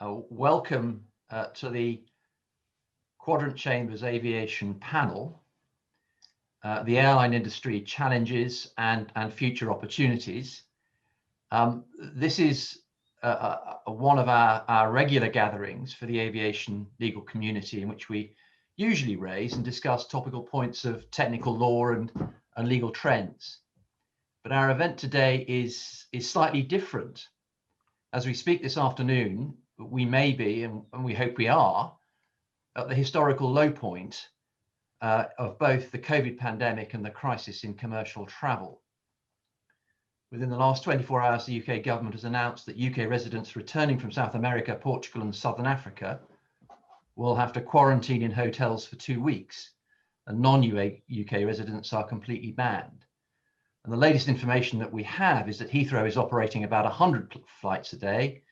Welcome to the Quadrant Chambers Aviation Panel, the airline industry challenges and future opportunities. This is one of our regular gatherings for the aviation legal community, in which we usually raise and discuss topical points of technical law and legal trends. But our event today is slightly different. As we speak this afternoon, we may be, and we hope we are, at the historical low point of both the COVID pandemic and the crisis in commercial travel. Within the last 24 hours, the UK government has announced that UK residents returning from South America, Portugal and Southern Africa will have to quarantine in hotels for 2 weeks, and non-UK residents are completely banned. And the latest information that we have is that Heathrow is operating about 100 flights a day,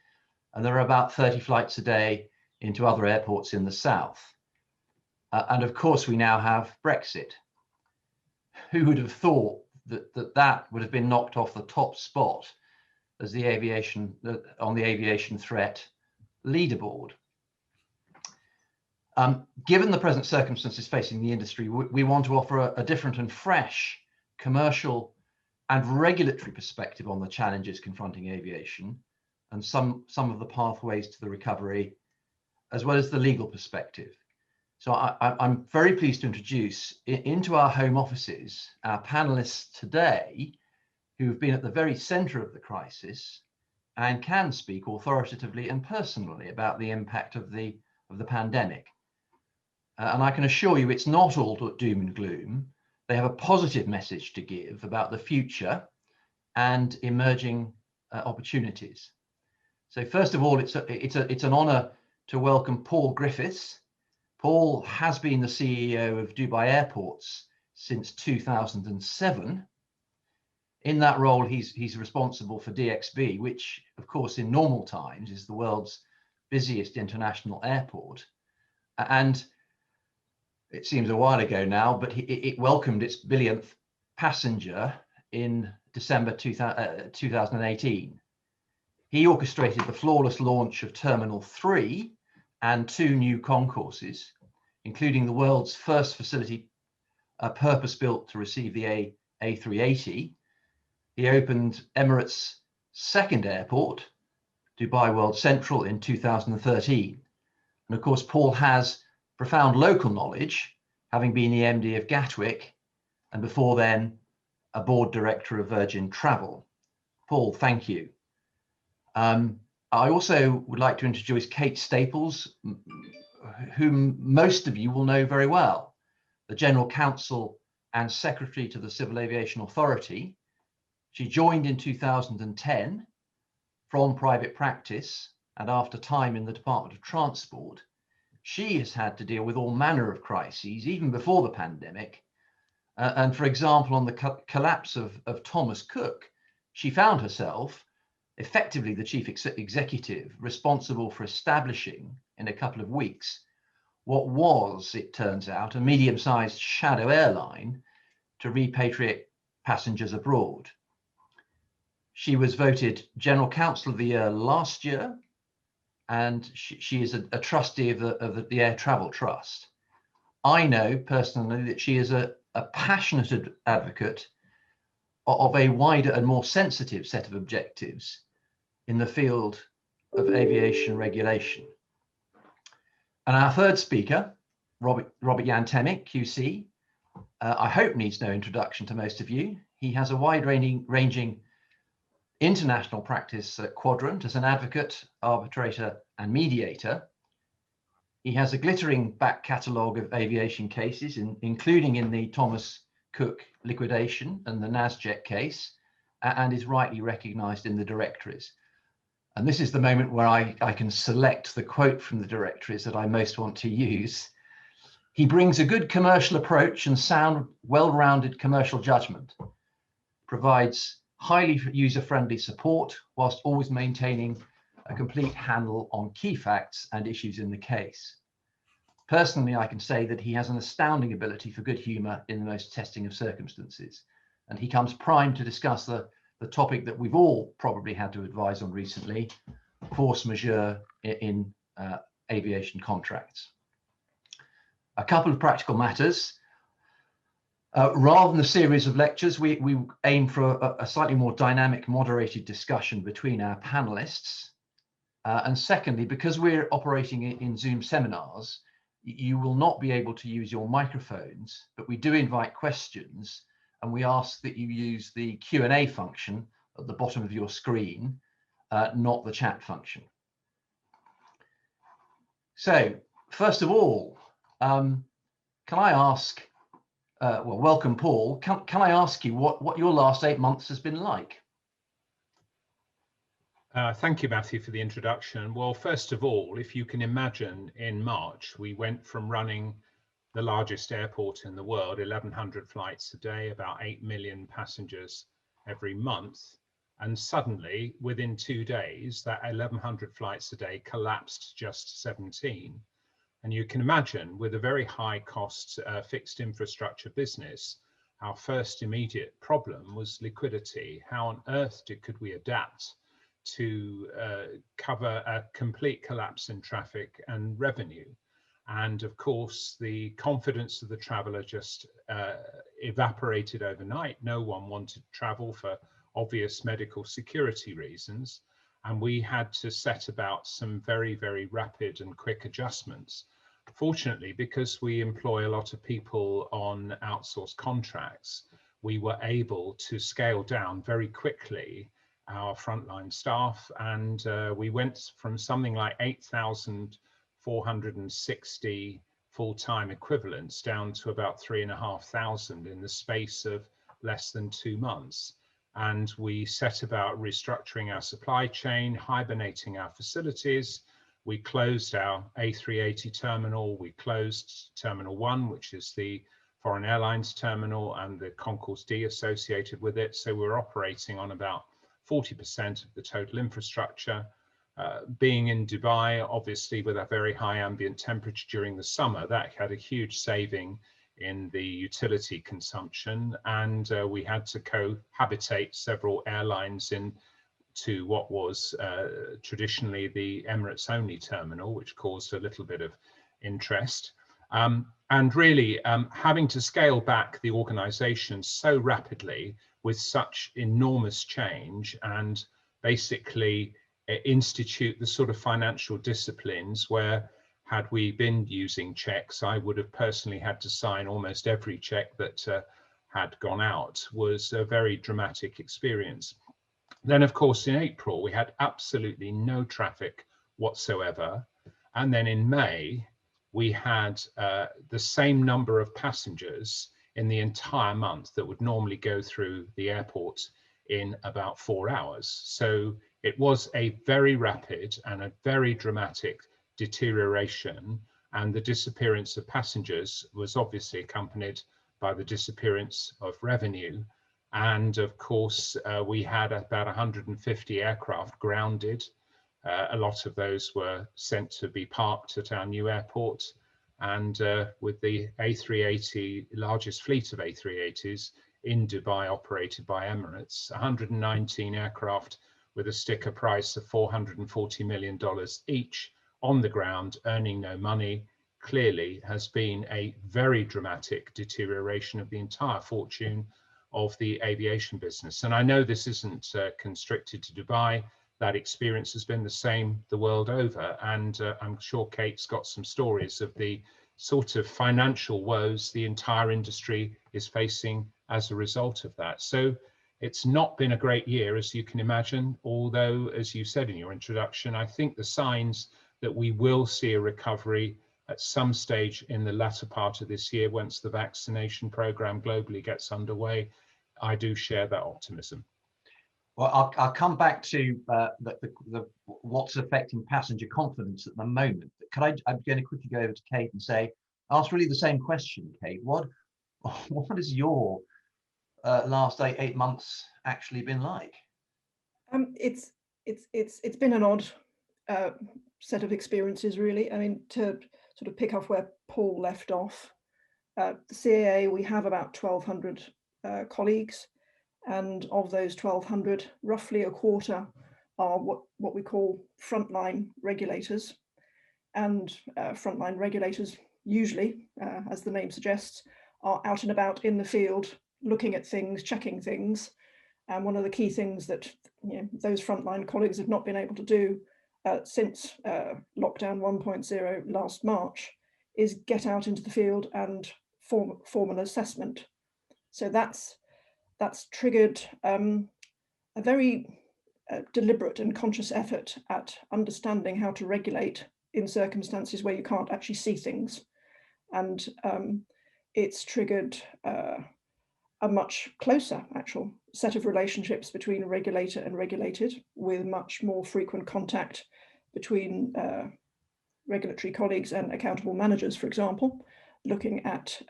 and there are about 30 flights a day into other airports in the south. And of course, we now have Brexit. Who would have thought that would have been knocked off the top spot as the aviation on the aviation threat leaderboard? Given the present circumstances facing the industry, we want to offer a different and fresh commercial and regulatory perspective on the challenges confronting aviation and some of the pathways to the recovery, as well as the legal perspective. So I'm very pleased to introduce into our home offices our panelists today, who've been at the very centre of the crisis and can speak authoritatively and personally about the impact of the pandemic. And I can assure you it's not all doom and gloom. They have a positive message to give about the future and emerging opportunities. So first of all, it's an honour to welcome Paul Griffiths. Paul has been the CEO of Dubai Airports since 2007. In that role, he's responsible for DXB, which, of course, in normal times is the world's busiest international airport. And it seems a while ago now, but it welcomed its billionth passenger in December 2018. He orchestrated the flawless launch of Terminal 3 and 2 new concourses, including the world's first facility purpose-built to receive the A380. He opened Emirates' second airport, Dubai World Central, in 2013. And of course, Paul has profound local knowledge, having been the MD of Gatwick and before then a board director of Virgin Travel. Paul, thank you. I also would like to introduce Kate Staples, whom most of you will know very well, the General Counsel and Secretary to the Civil Aviation Authority. She joined in 2010 from private practice, and after time in the Department of Transport, she has had to deal with all manner of crises, even before the pandemic. And for example, on the collapse of Thomas Cook, she found herself effectively the chief executive responsible for establishing in a couple of weeks what was, it turns out, a medium-sized shadow airline to repatriate passengers abroad. She was voted General Counsel of the Year last year, and she is a trustee of the Air Travel Trust. I know personally that she is a passionate advocate of a wider and more sensitive set of objectives in the field of aviation regulation. And our third speaker, Robert-Jan Temmink QC, I hope needs no introduction to most of you. He has a wide-ranging international practice at Quadrant as an advocate, arbitrator and mediator. He has a glittering back catalogue of aviation cases, including in the Thomas Cook liquidation and the NASJET case, and is rightly recognised in the directories. And this is the moment where I can select the quote from the directories that I most want to use. He brings a good commercial approach and sound, well-rounded commercial judgment, provides highly user-friendly support whilst always maintaining a complete handle on key facts and issues in the case. Personally, I can say that he has an astounding ability for good humour in the most testing of circumstances, and he comes primed to discuss the topic that we've all probably had to advise on recently, force majeure in aviation contracts. A couple of practical matters. Rather than a series of lectures, we aim for a slightly more dynamic, moderated discussion between our panelists. And secondly, because we're operating in Zoom seminars, you will not be able to use your microphones, but we do invite questions, and we ask that you use the Q&A function at the bottom of your screen, not the chat function. So, first of all, can I ask, well, welcome, Paul. Can I ask you what your last 8 months has been like? Thank you, Matthew, for the introduction. Well, first of all, if you can imagine, in March, we went from running the largest airport in the world, 1,100 flights a day, about 8 million passengers every month. And suddenly, within 2 days, that 1,100 flights a day collapsed to just 17. And you can imagine, with a very high cost fixed infrastructure business, our first immediate problem was liquidity. How on earth could we adapt to cover a complete collapse in traffic and revenue? And of course, the confidence of the traveller just evaporated overnight. No one wanted to travel for obvious medical security reasons. And we had to set about some very, very rapid and quick adjustments. Fortunately, because we employ a lot of people on outsourced contracts, we were able to scale down very quickly our frontline staff, and we went from something like 8,460 full-time equivalents down to about 3,500 in the space of less than 2 months. And we set about restructuring our supply chain, hibernating our facilities. We closed our A380 terminal. We closed Terminal 1, which is the foreign airlines terminal, and the Concourse D associated with it. So we're operating on about 40% of the total infrastructure. Being in Dubai, obviously with a very high ambient temperature during the summer, that had a huge saving in the utility consumption, and we had to cohabitate several airlines into what was traditionally the Emirates only terminal, which caused a little bit of interest. And really having to scale back the organization so rapidly with such enormous change, and basically institute the sort of financial disciplines where, had we been using checks, I would have personally had to sign almost every check that had gone out, was a very dramatic experience. Then, of course, in April, we had absolutely no traffic whatsoever. And then in May, we had the same number of passengers in the entire month that would normally go through the airport in about 4 hours. So it was a very rapid and a very dramatic deterioration, and the disappearance of passengers was obviously accompanied by the disappearance of revenue. And of course, we had about 150 aircraft grounded. A lot of those were sent to be parked at our new airport. And with the A380, largest fleet of A380s in Dubai operated by Emirates, 119 aircraft with a sticker price of $440 million each on the ground, earning no money, clearly has been a very dramatic deterioration of the entire fortune of the aviation business. And I know this isn't constricted to Dubai. That experience has been the same the world over. And I'm sure Kate's got some stories of the sort of financial woes the entire industry is facing as a result of that. So it's not been a great year, as you can imagine, although, as you said in your introduction, I think the signs that we will see a recovery at some stage in the latter part of this year, once the vaccination program globally gets underway, I do share that optimism. Well, I'll come back to what's affecting passenger confidence at the moment. I'm going to quickly go over to Kate and ask really the same question, Kate. What has your last eight months actually been like? It's been an odd set of experiences, really. I mean, to sort of pick up where Paul left off, the CAA, we have about 1,200 colleagues, and of those 1,200, roughly a quarter are what we call frontline regulators. And frontline regulators usually, as the name suggests, are out and about in the field, looking at things, checking things. And one of the key things that those frontline colleagues have not been able to do since lockdown 1.0 last March is get out into the field and form an assessment. So that's triggered a very deliberate and conscious effort at understanding how to regulate in circumstances where you can't actually see things. And it's triggered a much closer actual set of relationships between a regulator and regulated, with much more frequent contact between regulatory colleagues and accountable managers, for example, looking at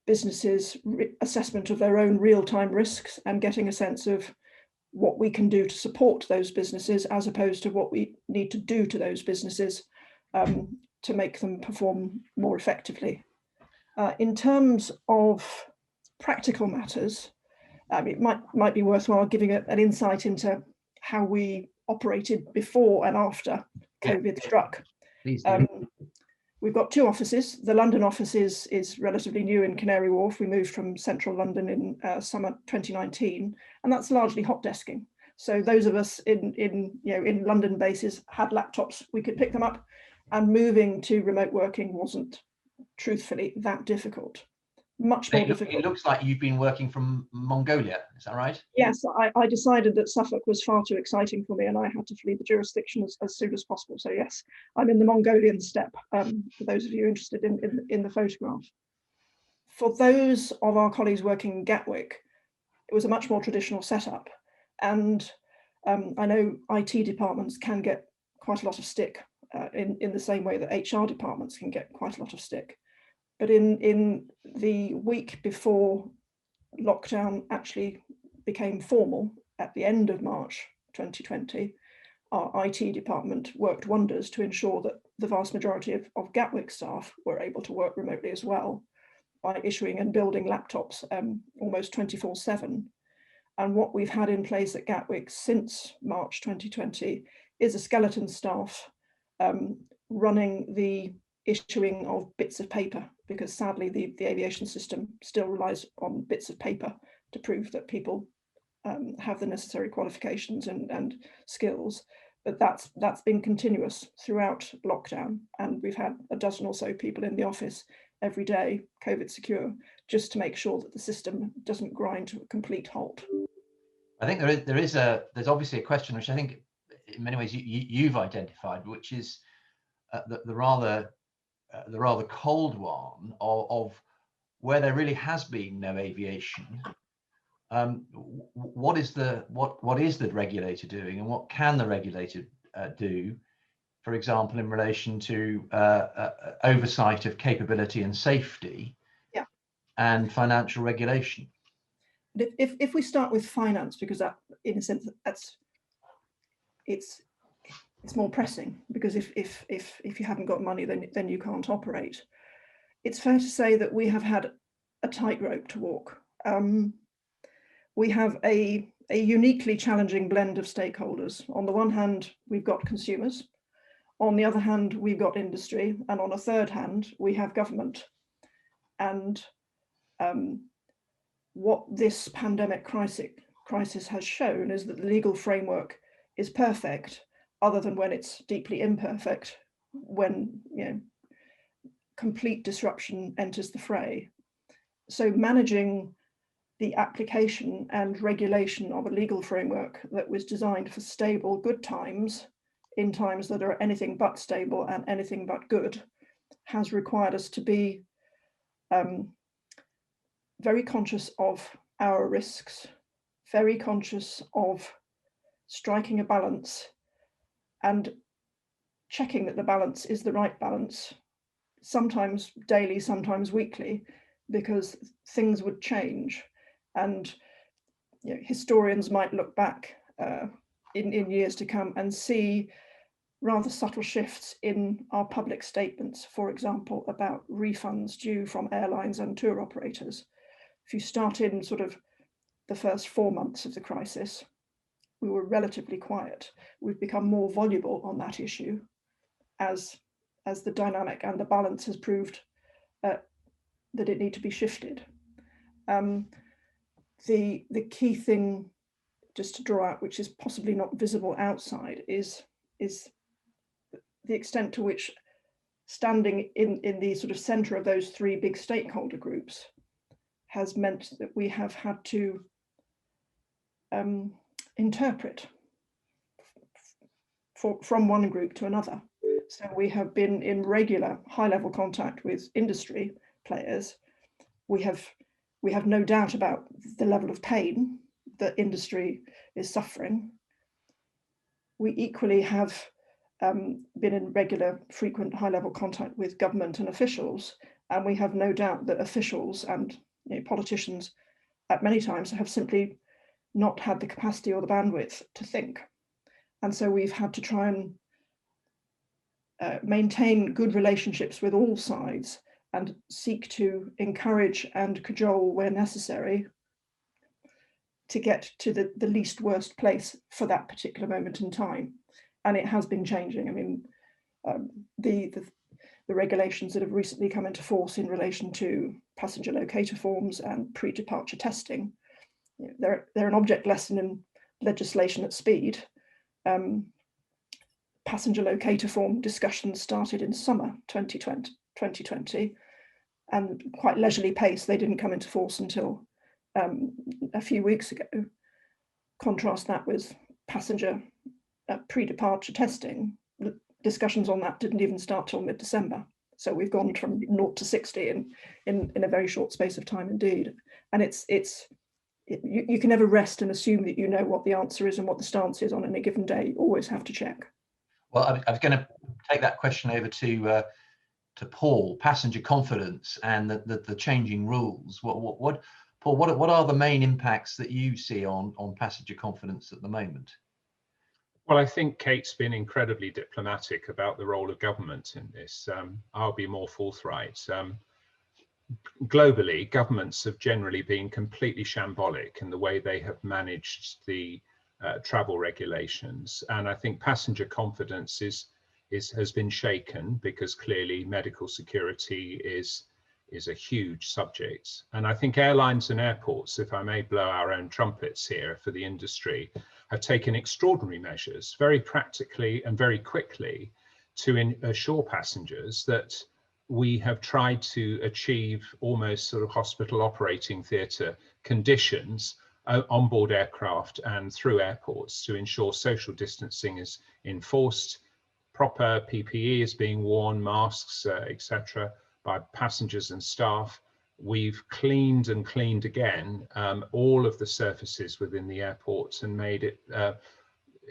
businesses' assessment of their own real-time risks and getting a sense of what we can do to support those businesses, as opposed to what we need to do to those businesses to make them perform more effectively. In terms of practical matters, it might be worthwhile giving an insight into how we operated before and after COVID struck. Please do. We've got two offices. The London office is relatively new in Canary Wharf. We moved from central London in summer 2019, and that's largely hot desking. So those of us in London bases had laptops, we could pick them up, and moving to remote working wasn't truthfully that difficult. Much more difficult. It looks like you've been working from Mongolia, is that right? Yes, I decided that Suffolk was far too exciting for me and I had to flee the jurisdiction as soon as possible. So yes, I'm in the Mongolian steppe, for those of you interested in the photograph. For those of our colleagues working in Gatwick, it was a much more traditional setup. And I know IT departments can get quite a lot of stick in the same way that HR departments can get quite a lot of stick. But in the week before lockdown actually became formal at the end of March 2020, our IT department worked wonders to ensure that the vast majority of Gatwick staff were able to work remotely as well, by issuing and building laptops almost 24/7. And what we've had in place at Gatwick since March 2020 is a skeleton staff running the issuing of bits of paper, because sadly the aviation system still relies on bits of paper to prove that people have the necessary qualifications and skills. But that's been continuous throughout lockdown, and we've had a dozen or so people in the office every day, COVID secure, just to make sure that the system doesn't grind to a complete halt. I think there's obviously a question which I think in many ways you've identified, which is the rather cold one of where there really has been no aviation. What is the regulator doing, and what can the regulator do, for example, in relation to oversight of capability and safety, and financial regulation? If we start with finance, because that, in a sense, it's more pressing, because if you haven't got money, then you can't operate. It's fair to say that we have had a tightrope to walk. We have a uniquely challenging blend of stakeholders. On the one hand, we've got consumers. On the other hand, we've got industry. And on a third hand, we have government. And what this pandemic crisis has shown is that the legal framework is perfect, other than when it's deeply imperfect, when complete disruption enters the fray. So managing the application and regulation of a legal framework that was designed for stable, good times, in times that are anything but stable and anything but good, has required us to be very conscious of our risks, very conscious of striking a balance and checking that the balance is the right balance, sometimes daily, sometimes weekly, because things would change. And historians might look back in years to come and see rather subtle shifts in our public statements, for example, about refunds due from airlines and tour operators. If you start in sort of the first 4 months of the crisis, we were relatively quiet. We've become more voluble on that issue as the dynamic and the balance has proved that it need to be shifted. The key thing just to draw out, which is possibly not visible outside, is the extent to which standing in the sort of centre of those three big stakeholder groups has meant that we have had to interpret from one group to another. So we have been in regular high-level contact with industry players. We have no doubt about the level of pain that industry is suffering. We equally have been in regular, frequent, high-level contact with government and officials, and we have no doubt that officials and politicians at many times have simply not had the capacity or the bandwidth to think. And so we've had to try and maintain good relationships with all sides and seek to encourage and cajole where necessary to get to the least worst place for that particular moment in time. And it has been changing. I mean, the regulations that have recently come into force in relation to passenger locator forms and pre-departure testing, they're an object lesson in legislation at speed. Passenger locator form discussions started in summer 2020, and quite leisurely pace. They didn't come into force until a few weeks ago. Contrast that with passenger pre-departure testing. The discussions on that didn't even start till mid-December. So we've gone from 0 to 60 in a very short space of time indeed. And you can never rest and assume that you know what the answer is and what the stance is on any given day. You always have to check. Well, I was going to take that question over to Paul. Passenger confidence and the changing rules. Paul, what are the main impacts that you see on passenger confidence at the moment? Well, I think Kate's been incredibly diplomatic about the role of government in this. I'll be more forthright. Globally, governments have generally been completely shambolic in the way they have managed the travel regulations, and I think passenger confidence has been shaken because clearly medical security is a huge subject. And I think airlines and airports, if I may blow our own trumpets here for the industry, have taken extraordinary measures very practically and very quickly to assure passengers that we have tried to achieve almost sort of hospital operating theatre conditions on board aircraft and through airports to ensure social distancing is enforced, proper PPE is being worn, masks, etc., by passengers and staff. We've cleaned and cleaned again all of the surfaces within the airports and made it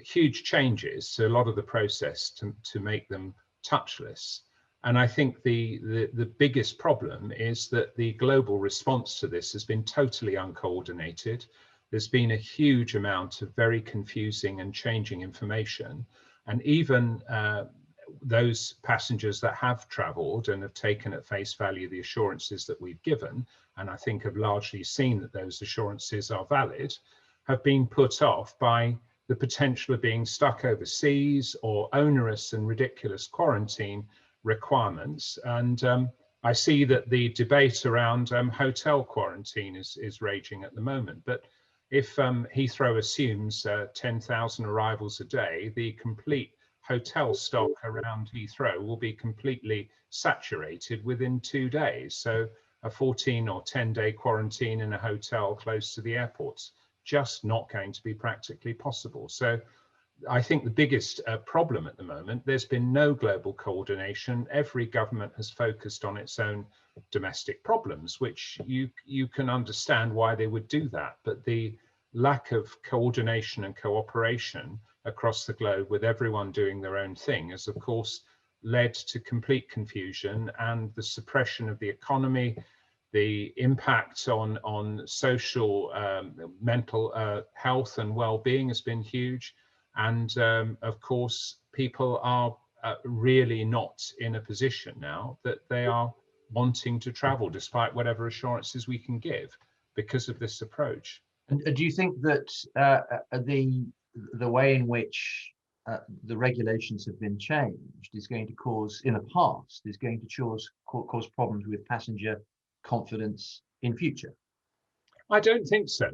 huge changes to a lot of the process to make them touchless. And I think the biggest problem is that the global response to this has been totally uncoordinated. There's been a huge amount of very confusing and changing information. And even those passengers that have travelled and have taken at face value the assurances that we've given, and I think have largely seen that those assurances are valid, have been put off by the potential of being stuck overseas or onerous and ridiculous quarantine requirements. And I see that the debate around hotel quarantine is raging at the moment. But if Heathrow assumes 10,000 arrivals a day, the complete hotel stock around Heathrow will be completely saturated within 2 days. So a 14 or 10-day quarantine in a hotel close to the airport's just not going to be practically possible. So I think the biggest problem at the moment, there's been no global coordination. Every government has focused on its own domestic problems, which you can understand why they would do that. But the lack of coordination and cooperation across the globe with everyone doing their own thing has, of course, led to complete confusion and the suppression of the economy. The impact on social, mental health and well-being has been huge. And of course, people are really not in a position now that they are wanting to travel despite whatever assurances we can give because of this approach. And do you think that the way in which the regulations have been changed is going to cause, in the past, is going to cause problems with passenger confidence in future? I don't think so,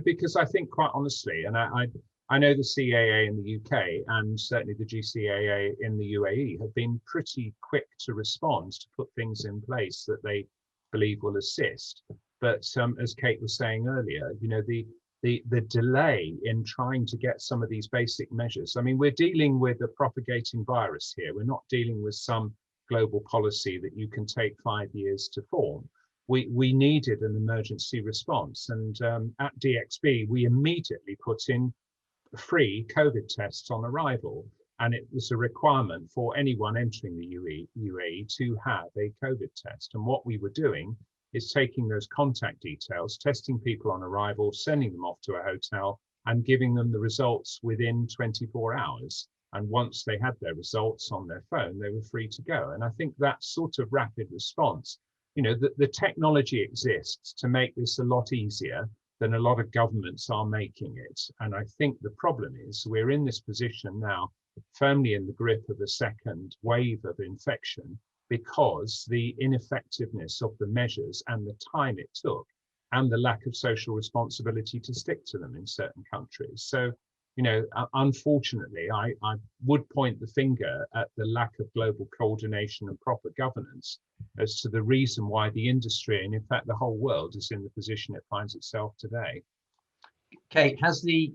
because I think, quite honestly, and I know the CAA in the UK and certainly the GCAA in the UAE have been pretty quick to respond to put things in place that they believe will assist. But as Kate was saying earlier, you know, the delay in trying to get some of these basic measures. I mean, we're dealing with a propagating virus here. We're not dealing with some global policy that you can take 5 years to form. We needed an emergency response, and at DXB we immediately put in free COVID tests on arrival, and it was a requirement for anyone entering the UAE to have a COVID test. And what we were doing is taking those contact details, testing people on arrival, sending them off to a hotel and giving them the results within 24 hours. And once they had their results on their phone, they were free to go. And I think that sort of rapid response, you know, the technology exists to make this a lot easier than a lot of governments are making it. And I think the problem is we're in this position now, firmly in the grip of a second wave of infection, because the ineffectiveness of the measures and the time it took and the lack of social responsibility to stick to them in certain countries. So, you know, unfortunately, I would point the finger at the lack of global coordination and proper governance as to the reason why the industry, and in fact the whole world, is in the position it finds itself today. Kate, has the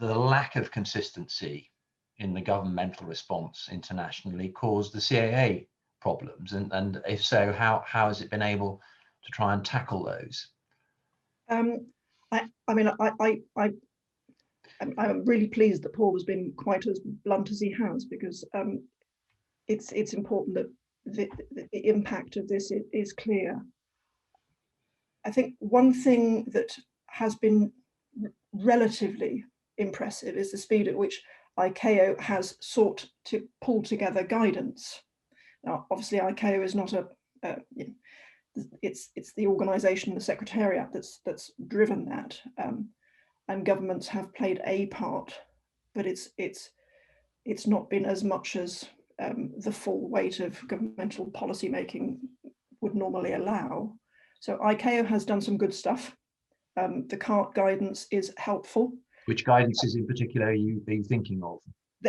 lack of consistency in the governmental response internationally caused the CAA problems? And if so, how has it been able to try and tackle those? I mean, I'm really pleased that Paul has been quite as blunt as he has, because it's important that the impact of this is clear. I think one thing that has been relatively impressive is the speed at which ICAO has sought to pull together guidance. Now, obviously, ICAO is not it's the organisation, the secretariat that's driven that, and governments have played a part, but it's not been as much as the full weight of governmental policy making would normally allow. So ICAO has done some good stuff. The CART guidance is helpful. Which guidances in particular are you thinking of?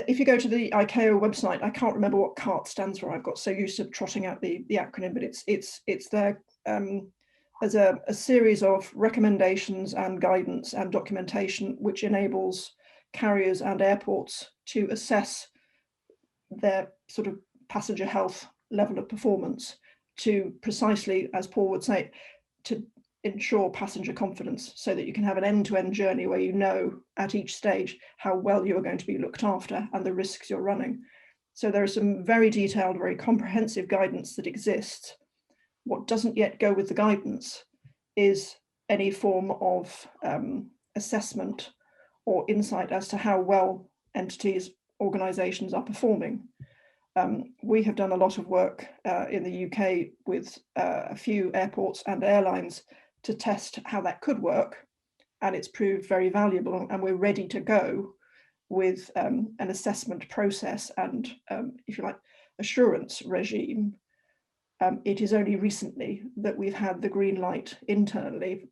If you go to the ICAO website, I can't remember what CART stands for. I've got so used to trotting out the acronym, but it's there as a series of recommendations and guidance and documentation which enables carriers and airports to assess their sort of passenger health level of performance, to precisely, as Paul would say, to ensure passenger confidence, so that you can have an end-to-end journey where you know at each stage how well you are going to be looked after and the risks you're running. So there is some very detailed, very comprehensive guidance that exists. What doesn't yet go with the guidance is any form of assessment or insight as to how well entities, organisations are performing. We have done a lot of work in the UK with a few airports and airlines to test how that could work, and it's proved very valuable, and we're ready to go with an assessment process and, if you like, assurance regime. It is only recently that we've had the green light internally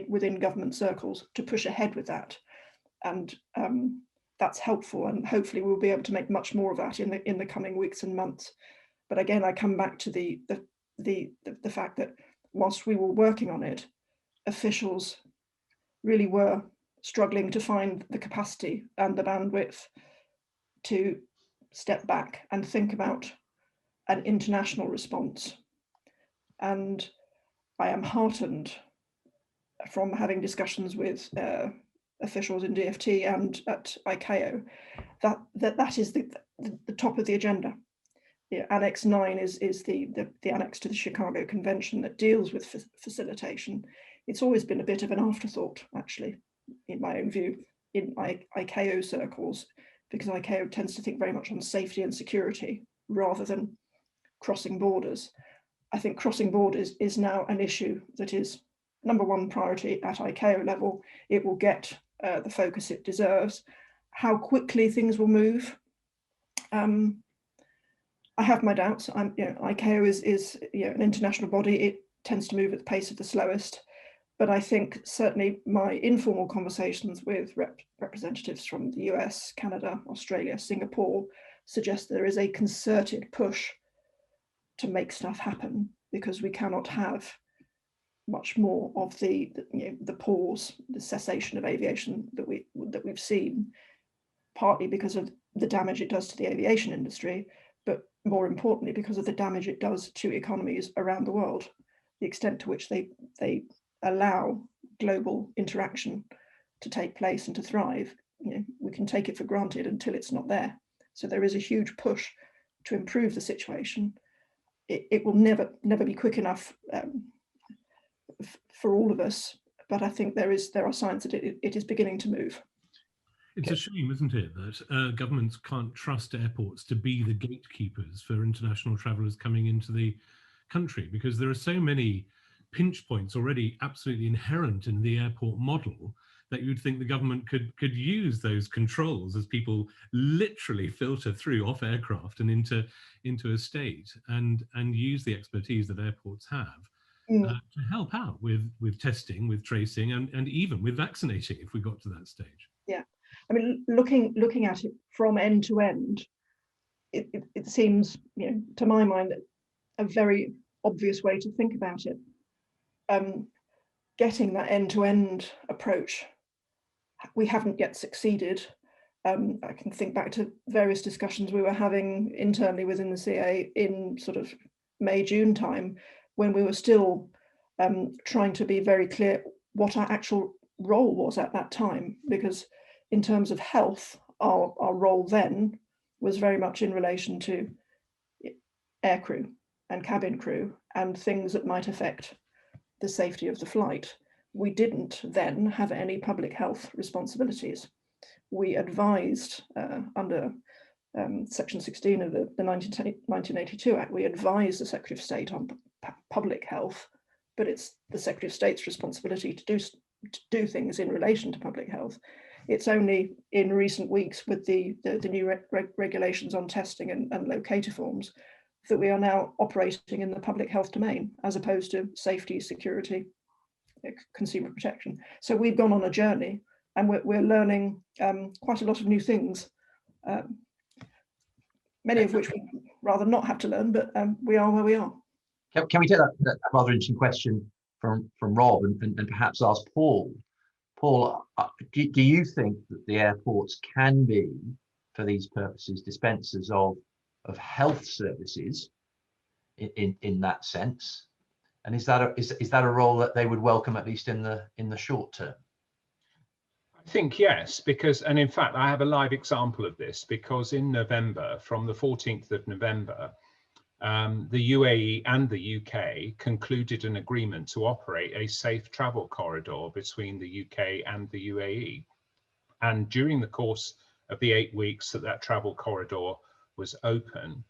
within government circles to push ahead with that, and that's helpful, and hopefully we'll be able to make much more of that in the coming weeks and months. But again, I come back to the fact that whilst we were working on it, officials really were struggling to find the capacity and the bandwidth to step back and think about an international response. And I am heartened from having discussions with officials in DFT and at ICAO that is the top of the agenda. Yeah, Annex 9 is the annex to the Chicago Convention that deals with facilitation. It's always been a bit of an afterthought, actually, in my own view, in ICAO circles, because ICAO tends to think very much on safety and security rather than crossing borders. I think crossing borders is now an issue that is #1 priority at ICAO level. It will get the focus it deserves. How quickly things will move, I have my doubts. ICAO is an international body. It tends to move at the pace of the slowest. But I think certainly my informal conversations with representatives from the US, Canada, Australia, Singapore suggest there is a concerted push to make stuff happen, because we cannot have much more of the pause, the cessation of aviation that we've seen, partly because of the damage it does to the aviation industry, but more importantly because of the damage it does to economies around the world, the extent to which they allow global interaction to take place and to thrive. We can take it for granted until it's not there. So there is a huge push to improve the situation. It will never be quick enough for all of us, but I think there are signs that it is beginning to move. It's a shame, isn't it, that governments can't trust airports to be the gatekeepers for international travellers coming into the country, because there are so many pinch points already absolutely inherent in the airport model that you'd think the government could use those controls as people literally filter through off aircraft and into a state, and use the expertise that airports have to help out with testing, with tracing, and even with vaccinating if we got to that stage. Yeah, I mean, looking at it from end to end, it seems, to my mind, a very obvious way to think about it. Getting that end-to-end approach, we haven't yet succeeded. I can think back to various discussions we were having internally within the CA in sort of May, June time, when we were still trying to be very clear what our actual role was at that time, because in terms of health, our role then was very much in relation to aircrew and cabin crew and things that might affect the safety of the flight. We didn't then have any public health responsibilities. We advised under Section 16 of the 1982 Act, we advised the Secretary of State on public health, but it's the Secretary of State's responsibility to do things in relation to public health. It's only in recent weeks with the new regulations on testing and locator forms that we are now operating in the public health domain, as opposed to safety, security, consumer protection. So we've gone on a journey, and we're learning quite a lot of new things, many of which we'd rather not have to learn, but we are where we are. Can we take that rather interesting question from Rob and perhaps ask Paul? Paul, do you think that the airports can be, for these purposes, dispensers of health services in that sense? And is that a role that they would welcome, at least in the short term? I think yes, and in fact I have a live example of this, because in November, from the 14th of November, the UAE and the UK concluded an agreement to operate a safe travel corridor between the UK and the UAE. And during the course of the 8 weeks that travel corridor was open,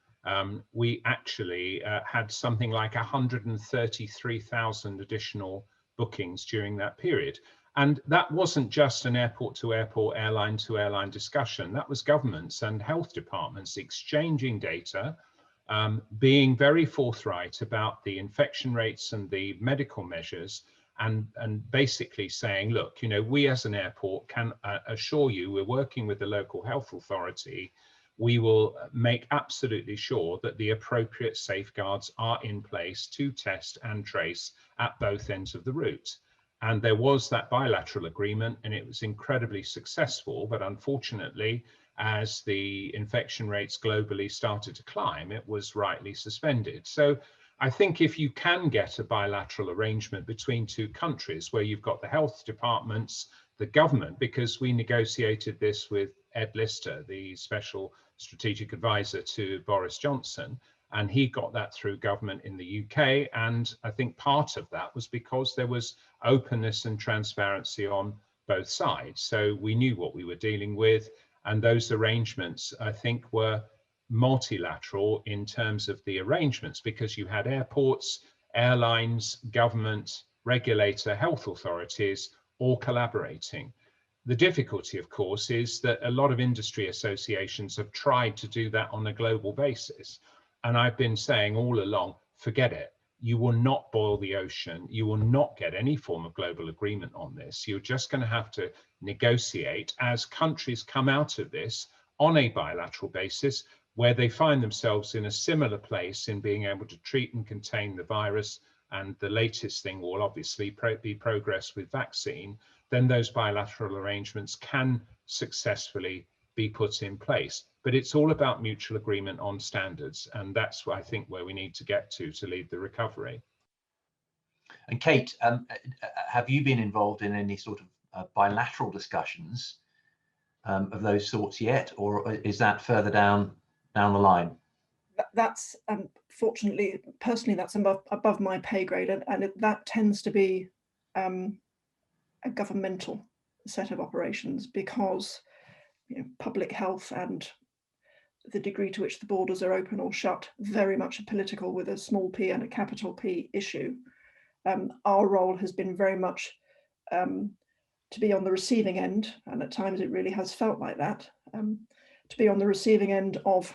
we actually had something like 133,000 additional bookings during that period. And that wasn't just an airport to airport, airline to airline discussion. That was governments and health departments exchanging data, being very forthright about the infection rates and the medical measures, and basically saying, look, we as an airport can assure you we're working with the local health authority. We will make absolutely sure that the appropriate safeguards are in place to test and trace at both ends of the route. And there was that bilateral agreement, and it was incredibly successful. But unfortunately, as the infection rates globally started to climb, it was rightly suspended. So I think if you can get a bilateral arrangement between two countries where you've got the health departments, the government, because we negotiated this with Ed Lister, the special strategic advisor to Boris Johnson, and he got that through government in the UK. And I think part of that was because there was openness and transparency on both sides. So we knew what we were dealing with. And those arrangements, I think, were multilateral in terms of the arrangements, because you had airports, airlines, government, regulator, health authorities all collaborating. The difficulty, of course, is that a lot of industry associations have tried to do that on a global basis. And I've been saying all along, forget it. You will not boil the ocean. You will not get any form of global agreement on this. You're just going to have to negotiate as countries come out of this on a bilateral basis, where they find themselves in a similar place in being able to treat and contain the virus. And the latest thing will obviously be progress with vaccine. Then those bilateral arrangements can successfully be put in place. But it's all about mutual agreement on standards. And that's, I think, where we need to get to lead the recovery. And Kate, have you been involved in any sort of bilateral discussions of those sorts yet? Or is that further down the line? That's fortunately, personally, that's above my pay grade. And that tends to be a governmental set of operations, because public health and the degree to which the borders are open or shut very much a political, with a small p and a capital P, issue. Our role has been very much to be on the receiving end, and at times it really has felt like that, to be on the receiving end of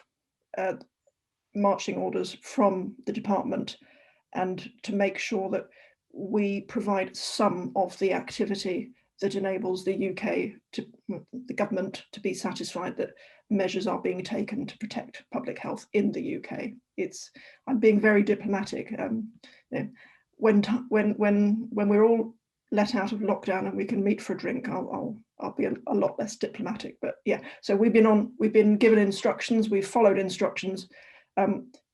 marching orders from the department, and to make sure that we provide some of the activity that enables the UK, the government, to be satisfied that measures are being taken to protect public health in the UK. I'm being very diplomatic. When we're all let out of lockdown and we can meet for a drink, I'll be a lot less diplomatic. But yeah, so we've been given instructions, we've followed instructions.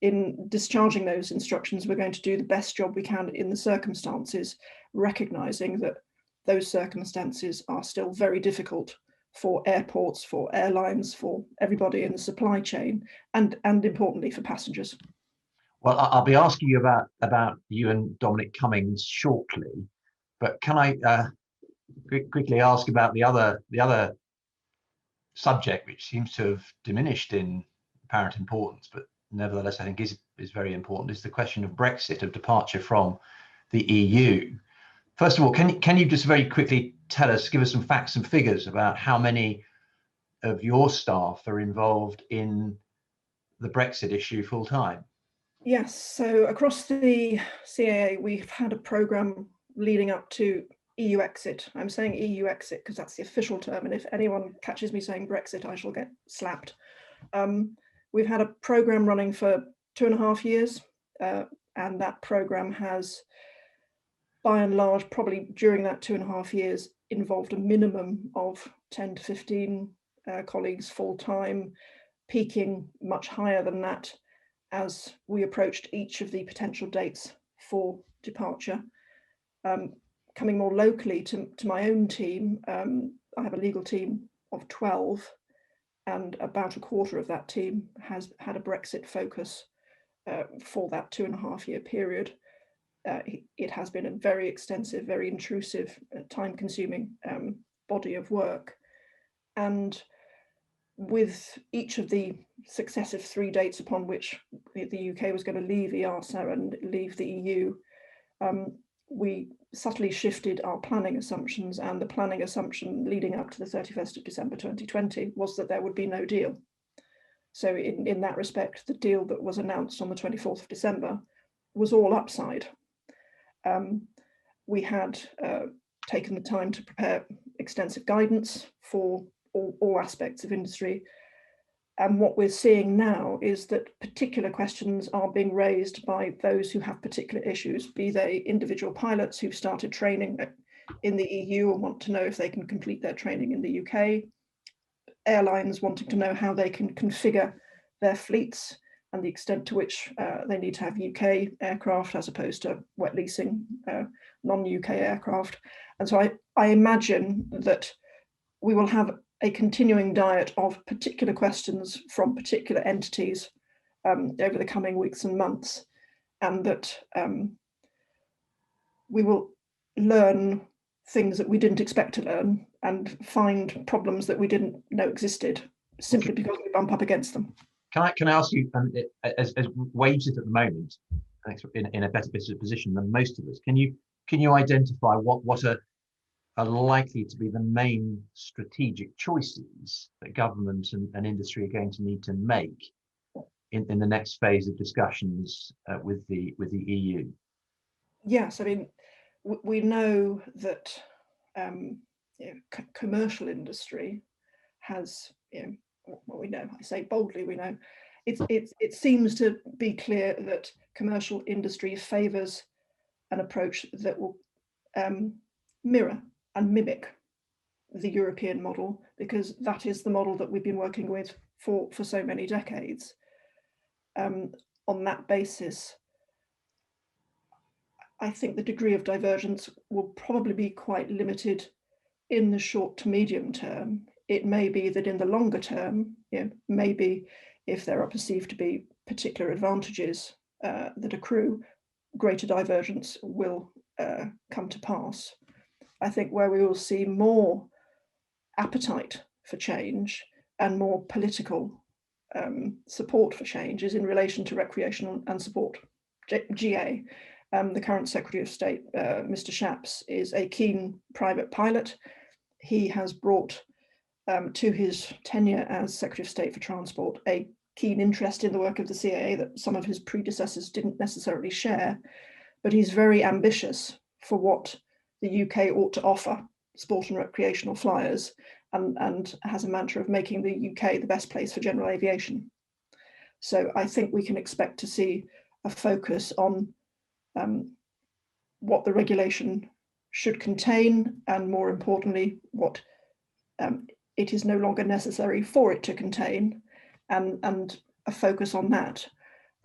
In discharging those instructions, we're going to do the best job we can in the circumstances, recognizing that those circumstances are still very difficult for airports, for airlines, for everybody in the supply chain, and importantly for passengers. Well, I'll be asking you about you and Dominic Cummings shortly, but can I quickly ask about the other subject, which seems to have diminished in apparent importance, but nevertheless I think is very important, is the question of Brexit, of departure from the EU. First of all, can you just very quickly give us some facts and figures about how many of your staff are involved in the Brexit issue full time? Yes, so across the CAA, we've had a programme leading up to EU exit. I'm saying EU exit because that's the official term, and if anyone catches me saying Brexit, I shall get slapped. We've had a programme running for 2.5 years, and that programme has, by and large, probably during that 2.5 years, involved a minimum of 10 to 15 colleagues full-time, peaking much higher than that as we approached each of the potential dates for departure. Coming more locally to my own team, I have a legal team of 12, and about a quarter of that team has had a Brexit focus for that 2.5 year period. It has been a very extensive, very intrusive, time-consuming body of work. And with each of the successive 3 dates upon which the UK was going to leave EASA and leave the EU, we subtly shifted our planning assumptions, and the planning assumption leading up to the 31st of December 2020 was that there would be no deal. So in that respect, the deal that was announced on the 24th of December was all upside. We had taken the time to prepare extensive guidance for all aspects of industry. And what we're seeing now is that particular questions are being raised by those who have particular issues, be they individual pilots who've started training in the EU and want to know if they can complete their training in the UK, airlines wanting to know how they can configure their fleets and the extent to which they need to have UK aircraft as opposed to wet leasing non-UK aircraft. And so I imagine that we will have a continuing diet of particular questions from particular entities over the coming weeks and months, and that we will learn things that we didn't expect to learn and find problems that we didn't know existed simply because we bump up against them. Can I ask you, as wages at the moment, in a better position than most of us, can you identify what are likely to be the main strategic choices that government and industry are going to need to make in the next phase of discussions with the EU? Yes, I mean, we know that commercial industry has, what we know, I say boldly, we know, it seems to be clear that commercial industry favours an approach that will mirror and mimic the European model, because that is the model that we've been working with for so many decades. On that basis, I think the degree of divergence will probably be quite limited in the short to medium term. It may be that in the longer term, maybe if there are perceived to be particular advantages that accrue, greater divergence will come to pass. I think where we will see more appetite for change and more political support for change is in relation to recreational and support, GA. The current Secretary of State, Mr. Shapps, is a keen private pilot. He has brought to his tenure as Secretary of State for Transport a keen interest in the work of the CAA that some of his predecessors didn't necessarily share, but he's very ambitious for what the UK ought to offer sport and recreational flyers, and has a mantra of making the UK the best place for general aviation. So I think we can expect to see a focus on what the regulation should contain, and more importantly, what it is no longer necessary for it to contain, and a focus on that.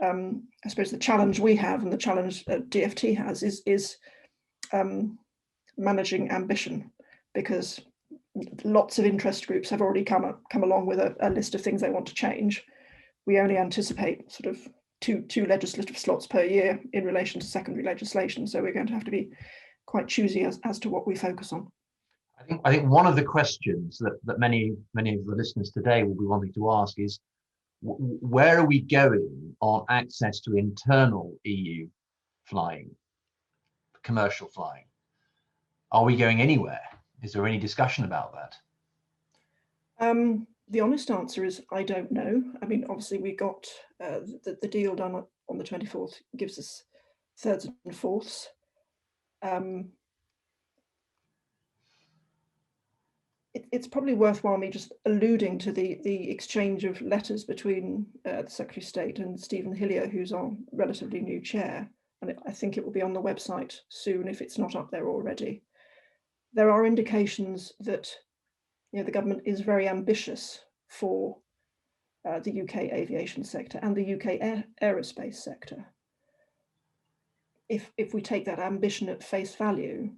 I suppose the challenge we have, and the challenge that DFT has, is managing ambition, because lots of interest groups have already come along with a list of things they want to change. We only anticipate sort of two legislative slots per year in relation to secondary legislation, so we're going to have to be quite choosy as to what we focus on. I think one of the questions that many of the listeners today will be wanting to ask is, where are we going on access to internal EU flying, commercial flying? Are we going anywhere? Is there any discussion about that? The honest answer is I don't know. I mean, obviously we got the deal done on the 24th, gives us thirds and fourths. It's probably worthwhile me just alluding to the exchange of letters between the Secretary of State and Stephen Hillier, who's our relatively new chair, and I think it will be on the website soon if it's not up there already. There are indications that the government is very ambitious for the UK aviation sector and the UK aerospace sector. If we take that ambition at face value,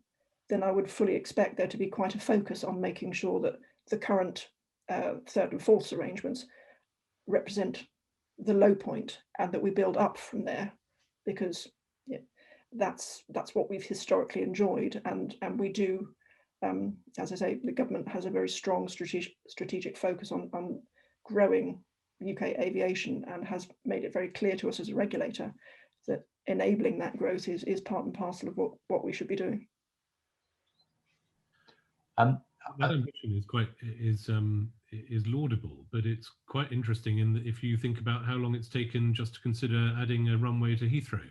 then I would fully expect there to be quite a focus on making sure that the current third and fourths arrangements represent the low point, and that we build up from there, because that's what we've historically enjoyed, and we do. As I say, the government has a very strong strategic focus on growing UK aviation, and has made it very clear to us as a regulator that enabling that growth is part and parcel of what we should be doing. That ambition is laudable, but it's quite interesting in that if you think about how long it's taken just to consider adding a runway to Heathrow,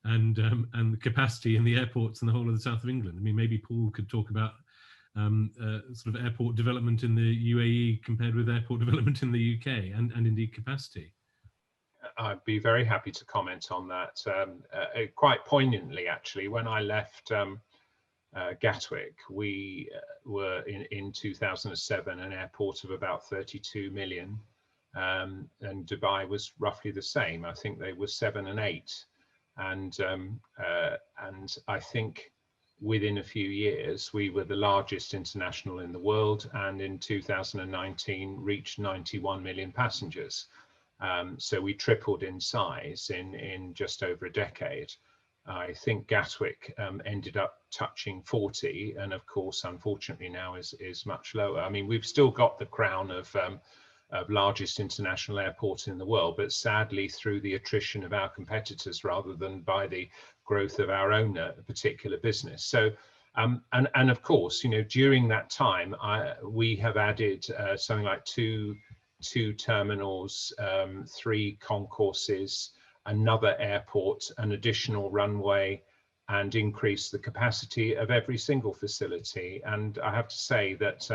and the capacity in the airports in the whole of the south of England. I mean, maybe Paul could talk about sort of airport development in the UAE compared with airport development in the UK, and indeed capacity. I'd be very happy to comment on that. Quite poignantly, actually, when I left Gatwick, we were in 2007 an airport of about 32 million, and Dubai was roughly the same. I think they were 7 and 8. And I think within a few years, we were the largest international in the world, and in 2019 reached 91 million passengers. So we tripled in size in just over a decade. I think Gatwick ended up touching 40, and of course, unfortunately now is much lower. I mean, we've still got the crown of largest international airport in the world, but sadly through the attrition of our competitors rather than by the growth of our own particular business. So And of course, during that time, we have added something like two terminals, 3 concourses, another airport, an additional runway, and increased the capacity of every single facility. And I have to say that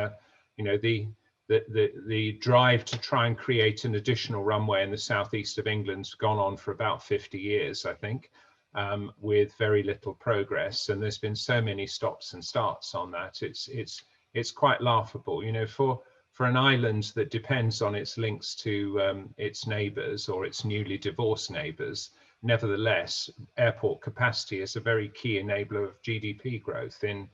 the drive to try and create an additional runway in the southeast of England's gone on for about 50 years, I think, with very little progress. And there's been so many stops and starts on that. It's quite laughable, for an island that depends on its links to its neighbours or its newly divorced neighbours. Nevertheless, airport capacity is a very key enabler of GDP growth. In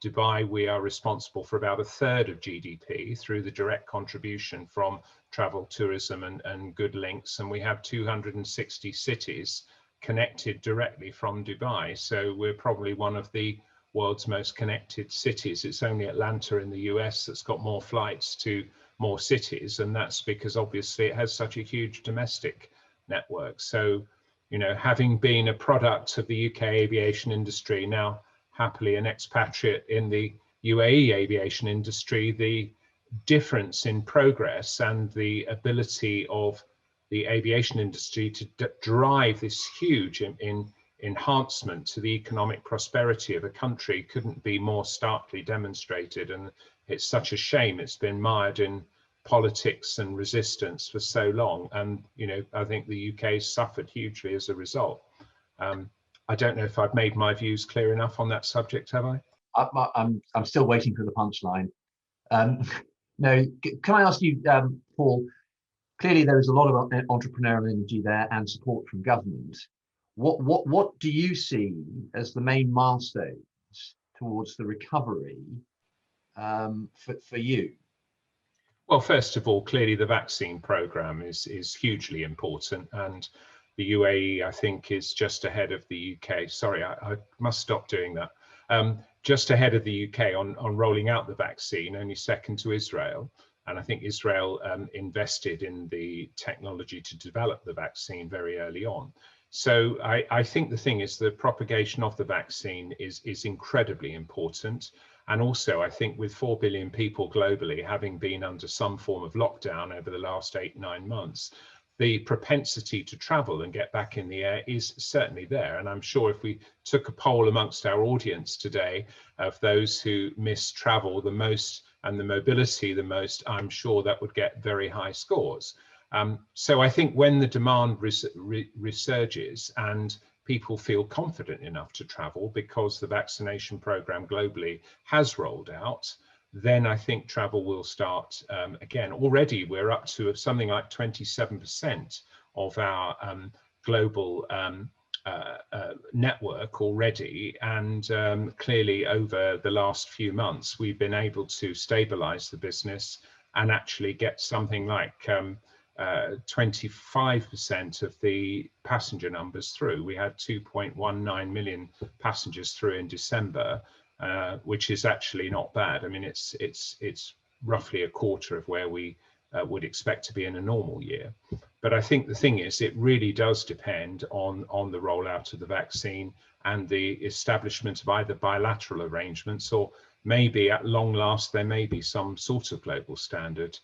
Dubai, we are responsible for about 1/3 of GDP through the direct contribution from travel, tourism, and good links. And we have 260 cities connected directly from Dubai. So we're probably one of the world's most connected cities. It's only Atlanta in the US that's got more flights to more cities. And that's because obviously it has such a huge domestic network. So, having been a product of the UK aviation industry, now happily an expatriate in the UAE aviation industry, the difference in progress and the ability of the aviation industry to drive this huge enhancement to the economic prosperity of a country couldn't be more starkly demonstrated. And it's such a shame it's been mired in politics and resistance for so long. And, I think the UK suffered hugely as a result. I don't know if I've made my views clear enough on that subject, have I? I'm still waiting for the punchline. No, can I ask you, Paul? Clearly, there is a lot of entrepreneurial energy there and support from government. What do you see as the main milestones towards the recovery for you? Well, first of all, clearly the vaccine program is hugely important, and the UAE, I think, is just ahead of the UK. Sorry, I must stop doing that. Just ahead of the UK on rolling out the vaccine, only second to Israel. And I think Israel invested in the technology to develop the vaccine very early on. So I think the thing is the propagation of the vaccine is incredibly important. And also, I think with 4 billion people globally having been under some form of lockdown over the last 8-9 months, the propensity to travel and get back in the air is certainly there. And I'm sure if we took a poll amongst our audience today of those who miss travel the most and the mobility the most, I'm sure that would get very high scores. So I think when the demand resurges and people feel confident enough to travel because the vaccination program globally has rolled out, then I think travel will start again. Already we're up to something like 27% of our global network already, and clearly over the last few months we've been able to stabilize the business and actually get something like 25% of the passenger numbers through. We had 2.19 million passengers through in December, which is actually not bad. I mean, it's roughly a quarter of where we would expect to be in a normal year. But I think the thing is, it really does depend on the rollout of the vaccine and the establishment of either bilateral arrangements, or maybe at long last there may be some sort of global standard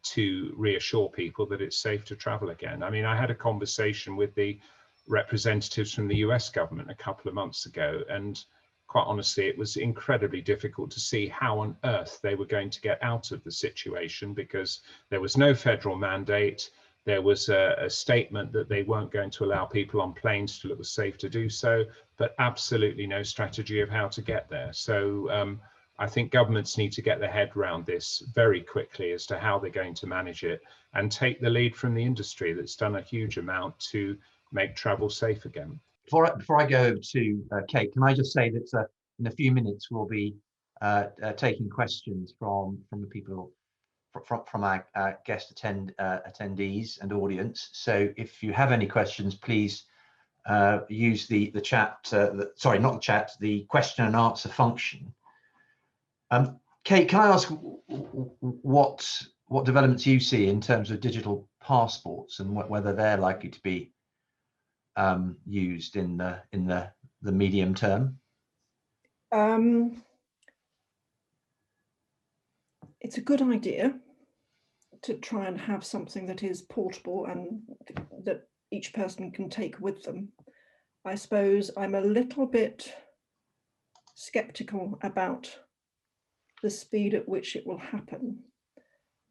to reassure people that it's safe to travel again. I mean, I had a conversation with the representatives from the US government a couple of months ago, and quite honestly, it was incredibly difficult to see how on earth they were going to get out of the situation, because there was no federal mandate. There was a statement that they weren't going to allow people on planes till it was safe to do so, but absolutely no strategy of how to get there. So I think governments need to get their head around this very quickly as to how they're going to manage it, and take the lead from the industry that's done a huge amount to make travel safe again. Before I go over to Kate, can I just say that in a few minutes we'll be taking questions from the people, from our guest attendees and audience. So if you have any questions, please use the chat. Sorry, not the chat. The question and answer function. Kate, can I ask what developments you see in terms of digital passports and whether they're likely to be used in the medium term? It's a good idea to try and have something that is portable and that each person can take with them. I suppose I'm a little bit skeptical about the speed at which it will happen,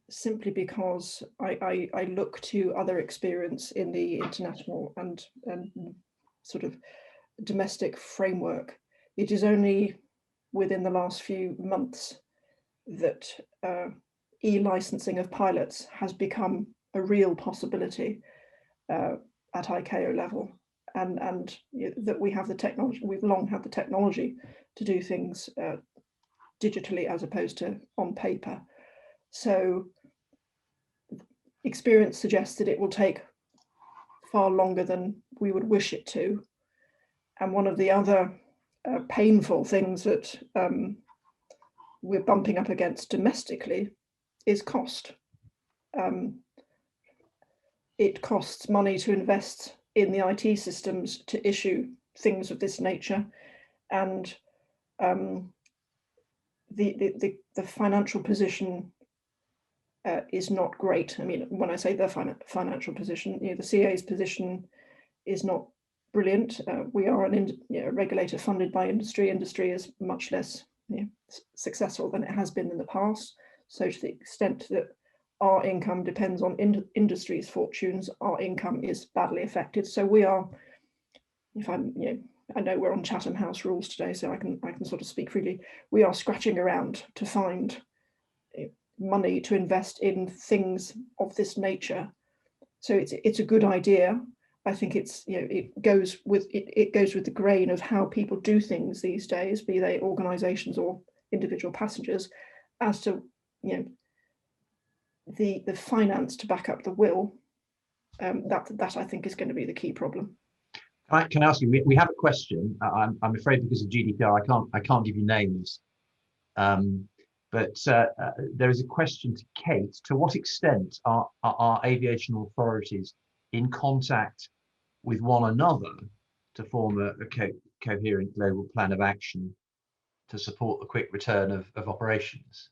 simply because I look to other experience in the international and sort of domestic framework. It is only within the last few months that e-licensing of pilots has become a real possibility at ICAO level, and that we have the technology. We've long had the technology to do things digitally as opposed to on paper. So experience suggests that it will take far longer than we would wish it to. And one of the other painful things that we're bumping up against domestically is cost. It costs money to invest in the IT systems to issue things of this nature, and the financial position is not great. I mean, when I say the financial position, the CA's position is not brilliant. We are a regulator funded by industry. Industry is much less successful than it has been in the past. So to the extent that our income depends on industry's fortunes, our income is badly affected. So we are, I know we're on Chatham House rules today, so I can sort of speak freely. We are scratching around to find money to invest in things of this nature. So it's a good idea. I think it's it goes with the grain of how people do things these days, be they organisations or individual passengers, as to the finance to back up the will. That I think is going to be the key problem. Can I ask you? We have a question. I'm afraid because of GDPR, I can't give you names. But there is a question to Kate. To what extent are aviation authorities in contact with one another to form a coherent global plan of action to support the quick return of operations?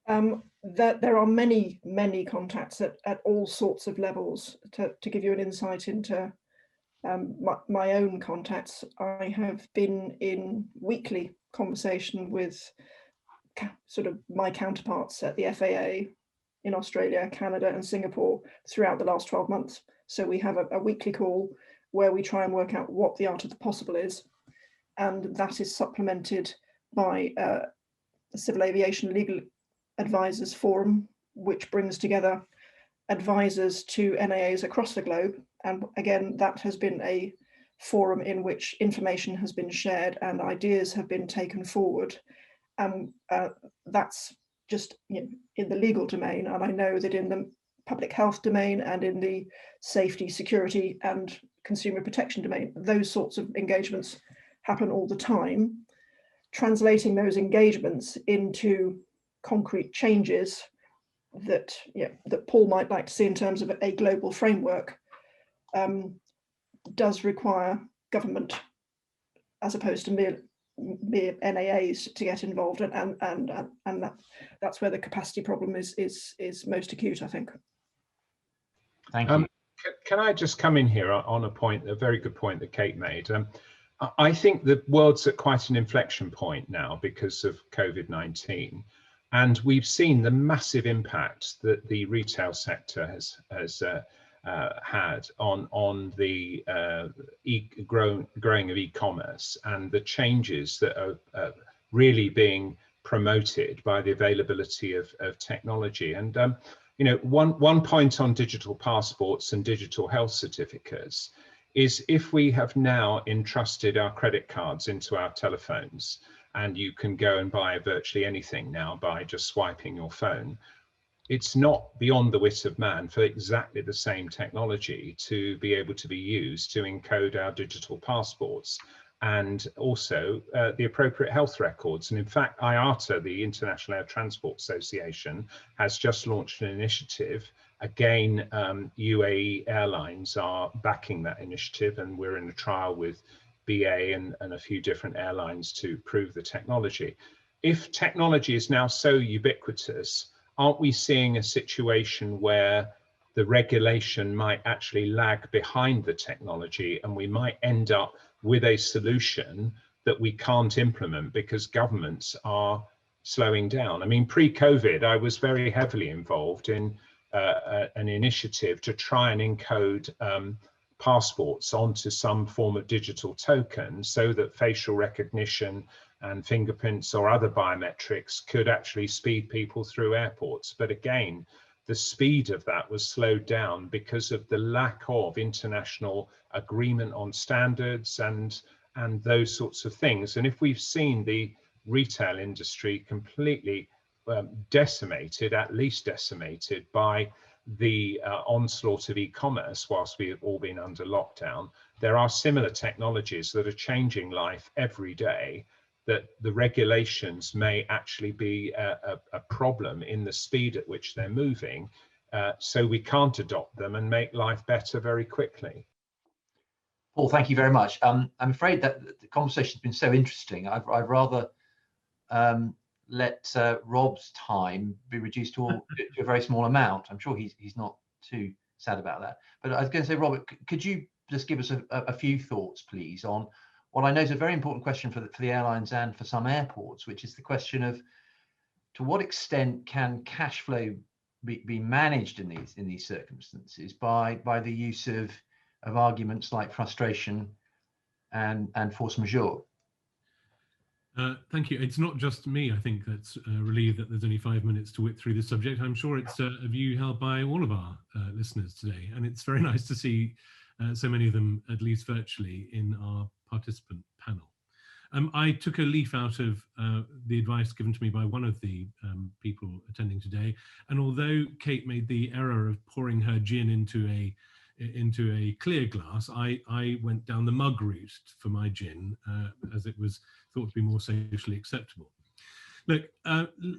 There are many contacts at all sorts of levels. To give you an insight into my own contacts, I have been in weekly conversation with sort of my counterparts at the FAA in Australia, Canada, and Singapore throughout the last 12 months. So we have a weekly call where we try and work out what the art of the possible is, and that is supplemented by the Civil Aviation Legal Advisors Forum, which brings together advisors to NAAs across the globe. And again, that has been a forum in which information has been shared and ideas have been taken forward. And that's just in the legal domain. And I know that in the public health domain and in the safety, security and consumer protection domain, those sorts of engagements happen all the time. Translating those engagements into concrete changes that Paul might like to see in terms of a global framework does require government, as opposed to mere NAAs, to get involved, and that's where the capacity problem is most acute, I think. Thank you. Can I just come in here on a very good point that Kate made? I think the world's at quite an inflection point now because of COVID-19, and we've seen the massive impact that the retail sector has had on the growing of e-commerce and the changes that are really being promoted by the availability of technology. And one point on digital passports and digital health certificates is, if we have now entrusted our credit cards into our telephones, and you can go and buy virtually anything now by just swiping your phone, it's not beyond the wit of man for exactly the same technology to be able to be used to encode our digital passports and also the appropriate health records. And in fact, IATA, the International Air Transport Association, has just launched an initiative. Again, UAE Airlines are backing that initiative, and we're in a trial with BA and a few different airlines to prove the technology. If technology is now so ubiquitous, aren't we seeing a situation where the regulation might actually lag behind the technology, and we might end up with a solution that we can't implement because governments are slowing down? I mean, pre-COVID, I was very heavily involved in an initiative to try and encode passports onto some form of digital token so that facial recognition and fingerprints or other biometrics could actually speed people through airports. But again, the speed of that was slowed down because of the lack of international agreement on standards and those sorts of things. And if we've seen the retail industry completely decimated, at least decimated by the onslaught of e-commerce whilst we've all been under lockdown, there are similar technologies that are changing life every day, that the regulations may actually be a problem in the speed at which they're moving, so we can't adopt them and make life better very quickly. Paul, thank you very much. I'm afraid that the conversation's been so interesting. I'd rather let Rob's time be reduced to a very small amount. I'm sure he's not too sad about that. But I was going to say, Robert, could you just give us a few thoughts, please, on what I know is a very important question for the airlines and for some airports, which is the question of to what extent can cash flow be managed in these circumstances by the use of arguments like frustration and force majeure. Thank you. It's not just me, I think, that's relieved that there's only 5 minutes to whip through this subject. I'm sure it's a view held by all of our listeners today. And it's very nice to see so many of them, at least virtually, in our participant panel. I took a leaf out of the advice given to me by one of the people attending today. And although Kate made the error of pouring her gin into a clear glass, I went down the mug route for my gin, as it was thought to be more socially acceptable. Look,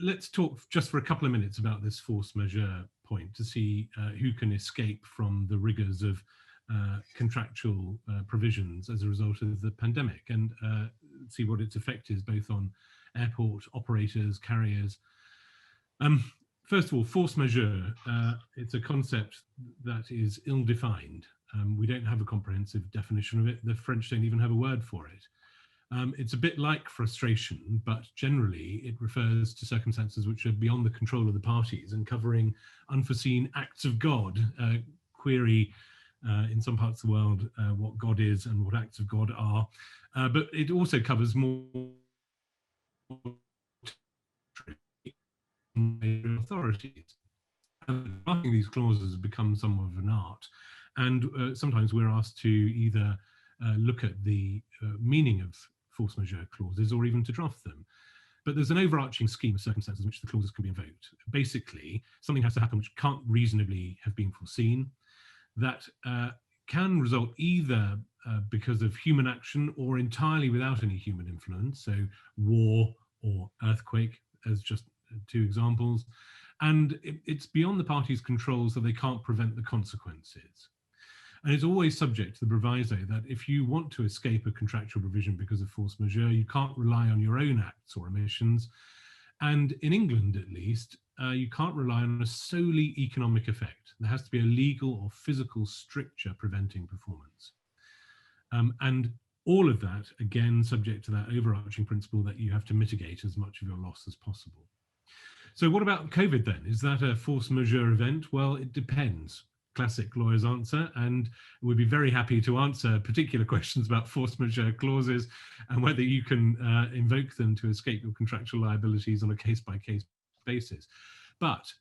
let's talk just for a couple of minutes about this force majeure point to see who can escape from the rigors of contractual provisions as a result of the pandemic, and see what its effect is both on airport operators, carriers. First of all, force majeure, it's a concept that is ill-defined. We don't have a comprehensive definition of it. The French don't even have a word for it. It's a bit like frustration, but generally it refers to circumstances which are beyond the control of the parties and covering unforeseen acts of God. Query in some parts of the world what God is and what acts of God are. But it also covers more authorities. Marking these clauses has become somewhat of an art, and sometimes we're asked to either look at the meaning of force majeure clauses or even to draft them. But there's an overarching scheme of circumstances in which the clauses can be invoked. Basically, something has to happen which can't reasonably have been foreseen, that can result either because of human action or entirely without any human influence, so war or earthquake as just two examples, and it's beyond the parties' control, so they can't prevent the consequences. And it's always subject to the proviso that if you want to escape a contractual provision because of force majeure, you can't rely on your own acts or omissions. And in England, at least, you can't rely on a solely economic effect. There has to be a legal or physical stricture preventing performance. And all of that, again, subject to that overarching principle that you have to mitigate as much of your loss as possible. So what about COVID then? Is that a force majeure event? Well, it depends. Classic lawyer's answer, and we'd be very happy to answer particular questions about force majeure clauses and whether you can invoke them to escape your contractual liabilities on a case-by-case basis. But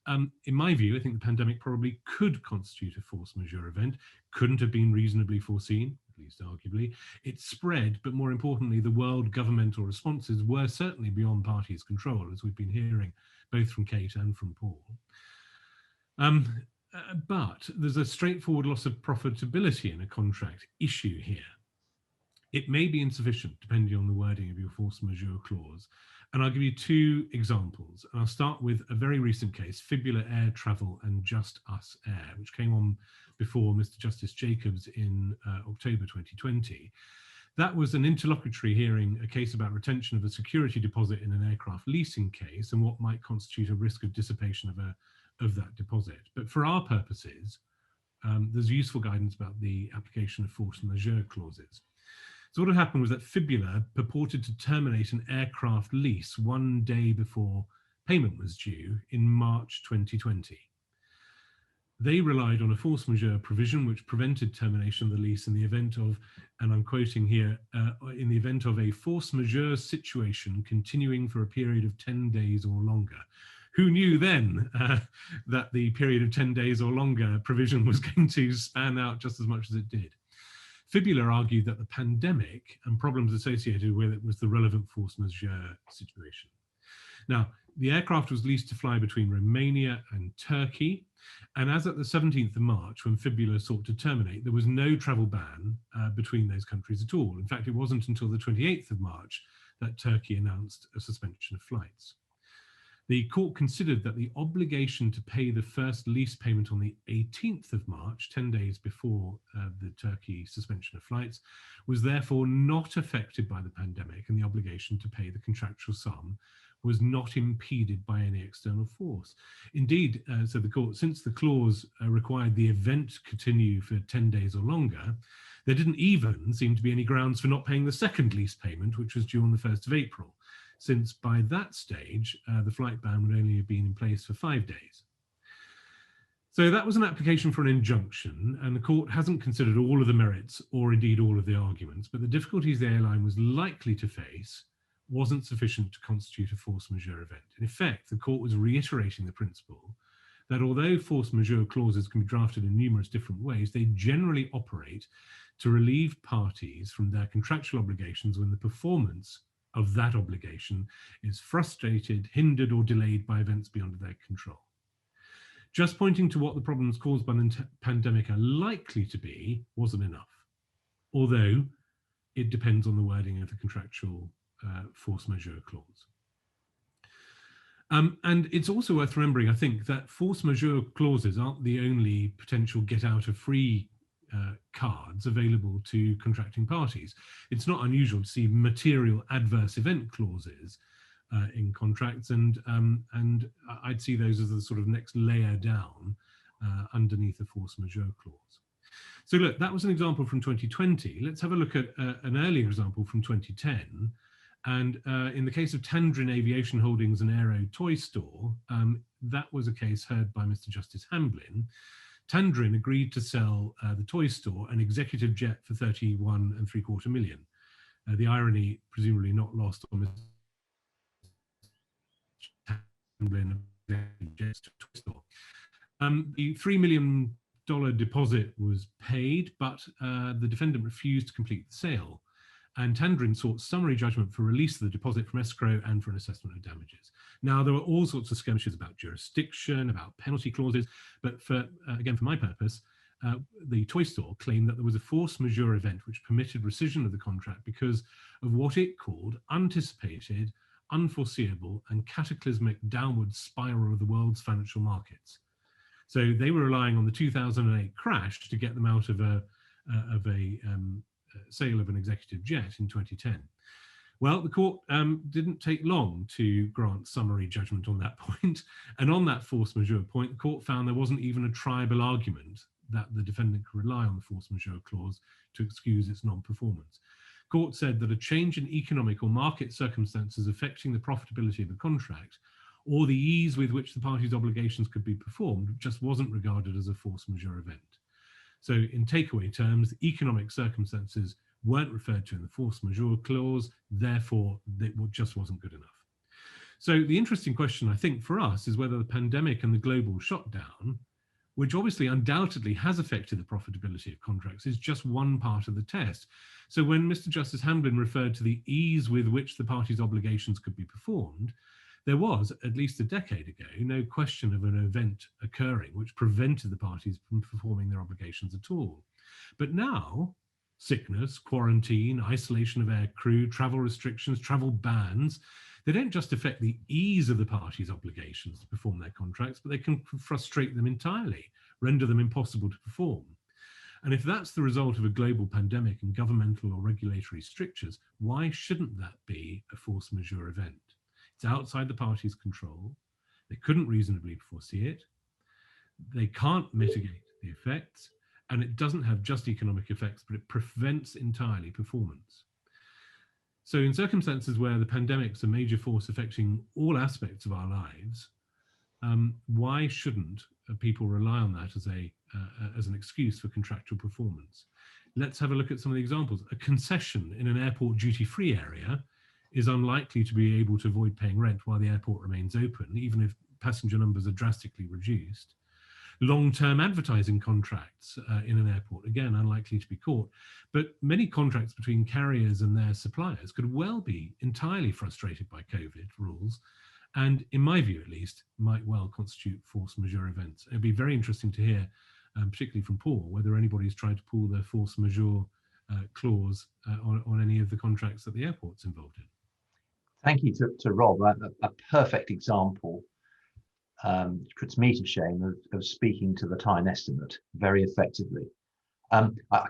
in my view, I think the pandemic probably could constitute a force majeure event, couldn't have been reasonably foreseen, at least arguably. It spread, but more importantly, the world governmental responses were certainly beyond parties' control, as we've been hearing both from Kate and from Paul. But there's a straightforward loss of profitability in a contract issue here. It may be insufficient, depending on the wording of your force majeure clause. And I'll give you two examples. And I'll start with a very recent case, Fibula Air Travel and Just Us Air, which came on before Mr. Justice Jacobs in October 2020. That was an interlocutory hearing, a case about retention of a security deposit in an aircraft leasing case and what might constitute a risk of dissipation of that deposit. But for our purposes, there's useful guidance about the application of force majeure clauses. So what had happened was that Fibula purported to terminate an aircraft lease 1 day before payment was due in March 2020. They relied on a force majeure provision which prevented termination of the lease in the event of, and I'm quoting here, in the event of a force majeure situation continuing for a period of 10 days or longer. Who knew then that the period of 10 days or longer provision was going to span out just as much as it did? Fibula argued that the pandemic and problems associated with it was the relevant force majeure situation. Now, the aircraft was leased to fly between Romania and Turkey, and as at the 17th of March, when Fibula sought to terminate, there was no travel ban between those countries at all. In fact, it wasn't until the 28th of March that Turkey announced a suspension of flights. The court considered that the obligation to pay the first lease payment on the 18th of March, 10 days before the Turkey suspension of flights, was therefore not affected by the pandemic, and the obligation to pay the contractual sum was not impeded by any external force. Indeed, so the court, since the clause required the event to continue for 10 days or longer, there didn't even seem to be any grounds for not paying the second lease payment, which was due on the 1st of April, since by that stage, the flight ban would only have been in place for 5 days. So that was an application for an injunction, and the court hasn't considered all of the merits or indeed all of the arguments, but the difficulties the airline was likely to face wasn't sufficient to constitute a force majeure event. In effect, the court was reiterating the principle that although force majeure clauses can be drafted in numerous different ways, they generally operate to relieve parties from their contractual obligations when the performance of that obligation is frustrated, hindered, or delayed by events beyond their control. Just pointing to what the problems caused by the pandemic are likely to be wasn't enough, although it depends on the wording of the contractual force majeure clause. And it's also worth remembering, I think, that force majeure clauses aren't the only potential get out of free cards available to contracting parties. It's not unusual to see material adverse event clauses in contracts, and I'd see those as the sort of next layer down underneath the force majeure clause. So look, that was an example from 2020. Let's have a look at an earlier example from 2010. And in the case of Tandrin Aviation Holdings and Aero Toy Store, that was a case heard by Mr. Justice Hamblin. Tandrin agreed to sell the toy store an executive jet for $31.75 million. The irony, presumably not lost on Mr. Hamblin, jets to toy store. The $3 million deposit was paid, but the defendant refused to complete the sale. And Tandrin sought summary judgment for release of the deposit from escrow and for an assessment of damages. Now, there were all sorts of skirmishes about jurisdiction, about penalty clauses, but again, for my purpose, the toy store claimed that there was a force majeure event which permitted rescission of the contract because of what it called unanticipated, unforeseeable, and cataclysmic downward spiral of the world's financial markets. So they were relying on the 2008 crash to get them out of a sale of an executive jet in 2010. Well, the court didn't take long to grant summary judgment on that point. And on that force majeure point, the court found there wasn't even a triable argument that the defendant could rely on the force majeure clause to excuse its non-performance. Court said that a change in economic or market circumstances affecting the profitability of the contract or the ease with which the party's obligations could be performed just wasn't regarded as a force majeure event. So in takeaway terms, economic circumstances weren't referred to in the force majeure clause, therefore it just wasn't good enough. So the interesting question, I think, for us is whether the pandemic and the global shutdown, which obviously undoubtedly has affected the profitability of contracts, is just one part of the test. So when Mr. Justice Hamblin referred to the ease with which the party's obligations could be performed, there was, at least a decade ago, no question of an event occurring which prevented the parties from performing their obligations at all. But now, sickness, quarantine, isolation of air crew, travel restrictions, travel bans, they don't just affect the ease of the parties' obligations to perform their contracts, but they can frustrate them entirely, render them impossible to perform. And if that's the result of a global pandemic and governmental or regulatory strictures, why shouldn't that be a force majeure event? It's outside the party's control. They couldn't reasonably foresee it. They can't mitigate the effects, and it doesn't have just economic effects, but it prevents entirely performance. So in circumstances where the pandemic's a major force affecting all aspects of our lives, why shouldn't people rely on that as an excuse for contractual performance? Let's have a look at some of the examples. A concession in an airport duty-free area is unlikely to be able to avoid paying rent while the airport remains open, even if passenger numbers are drastically reduced. Long-term advertising contracts in an airport, again, unlikely to be caught. But many contracts between carriers and their suppliers could well be entirely frustrated by COVID rules, and in my view at least, might well constitute force majeure events. It'd be very interesting to hear, particularly from Paul, whether anybody's tried to pull the force majeure clause on any of the contracts that the airport's involved in. Thank you to Rob. A perfect example puts me to shame of speaking to the time estimate very effectively.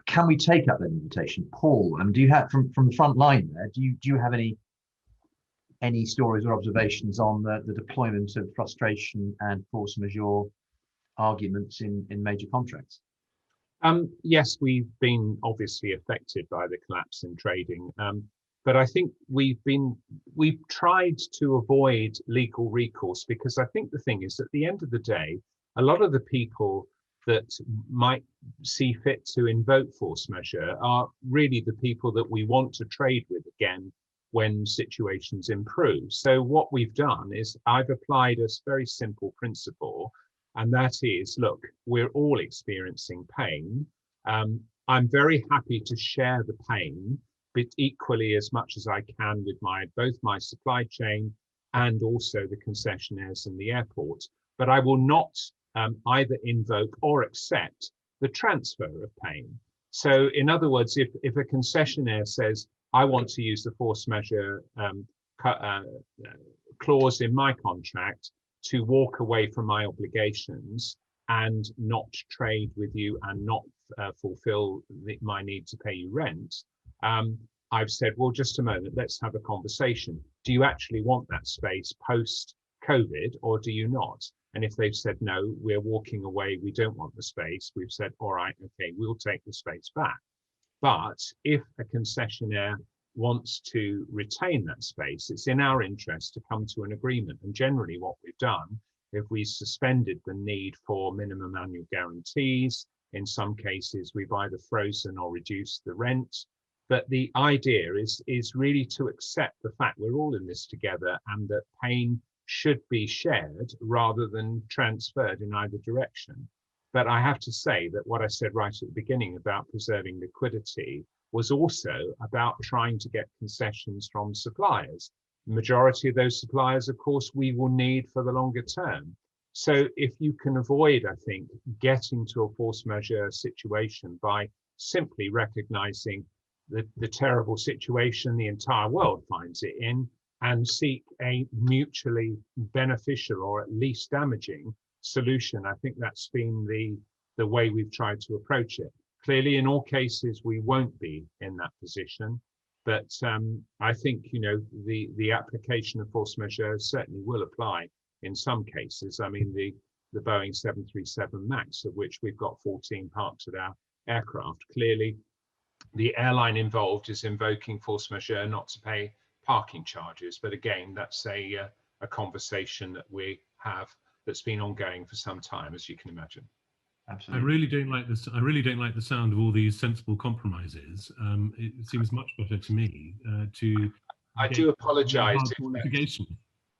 Can we take up that invitation, Paul? Do you have from the front line there? Do you have any stories or observations on the deployment of frustration and force majeure arguments in major contracts? Yes, we've been obviously affected by the collapse in trading. But I think we've tried to avoid legal recourse, because I think the thing is, at the end of the day, a lot of the people that might see fit to invoke force majeure are really the people that we want to trade with again when situations improve. So what we've done is I've applied a very simple principle, and that is, look, we're all experiencing pain. I'm very happy to share the pain, but equally as much as I can with both my supply chain and also the concessionaires and the airport. But I will not either invoke or accept the transfer of pain. So in other words, if a concessionaire says, I want to use the force majeure clause in my contract to walk away from my obligations and not trade with you and not fulfill my need to pay you rent, I've said, well, just a moment, let's have a conversation. Do you actually want that space post-COVID or do you not? And if they've said, no, we're walking away, we don't want the space, we've said, all right, okay, we'll take the space back. But if a concessionaire wants to retain that space, it's in our interest to come to an agreement. And generally what we've done, if we suspended the need for minimum annual guarantees, in some cases we've either frozen or reduced the rent. But the idea is really to accept the fact we're all in this together and that pain should be shared rather than transferred in either direction. But I have to say that what I said right at the beginning about preserving liquidity was also about trying to get concessions from suppliers. The majority of those suppliers, of course, we will need for the longer term. So if you can avoid, I think, getting to a force majeure situation by simply recognizing the terrible situation the entire world finds it in and seek a mutually beneficial or at least damaging solution, I think that's been the way we've tried to approach it. Clearly, in all cases, we won't be in that position, but I think, you know, the application of force majeure certainly will apply in some cases. I mean, the Boeing 737 MAX, of which we've got 14 parked at our aircraft, clearly the airline involved is invoking force majeure not to pay parking charges. But again, that's a conversation that we have that's been ongoing for some time, as you can imagine. Absolutely. I really don't like this. I really don't like the sound of all these sensible compromises. It seems much better to me to. I do apologise. Litigation.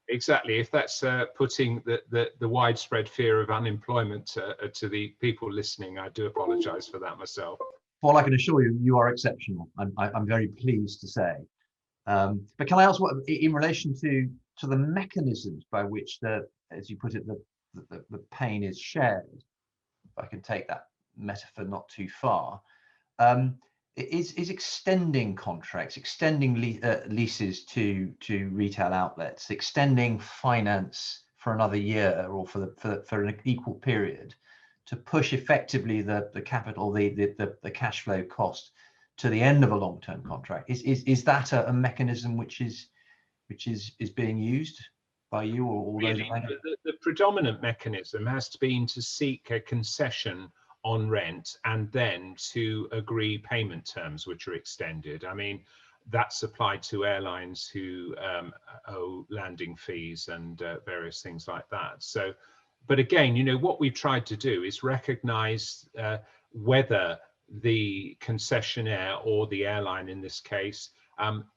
Exactly. If that's putting the widespread fear of unemployment to the people listening, I do apologise for that myself. Paul, I can assure you, you are exceptional. I'm very pleased to say. But can I ask, what, in relation to the mechanisms by which as you put it, the pain is shared, if I can take that metaphor not too far, is extending contracts, extending leases to retail outlets, extending finance for another year or for an equal period push effectively the capital, the cash flow cost to the end of a long-term contract? Is that a mechanism which is being used by you or all those? Really, the predominant mechanism has been to seek a concession on rent and then to agree payment terms which are extended. I mean, that's applied to airlines who owe landing fees and various things like that. So, but again, you know, what we've tried to do is recognize whether the concessionaire or the airline in this case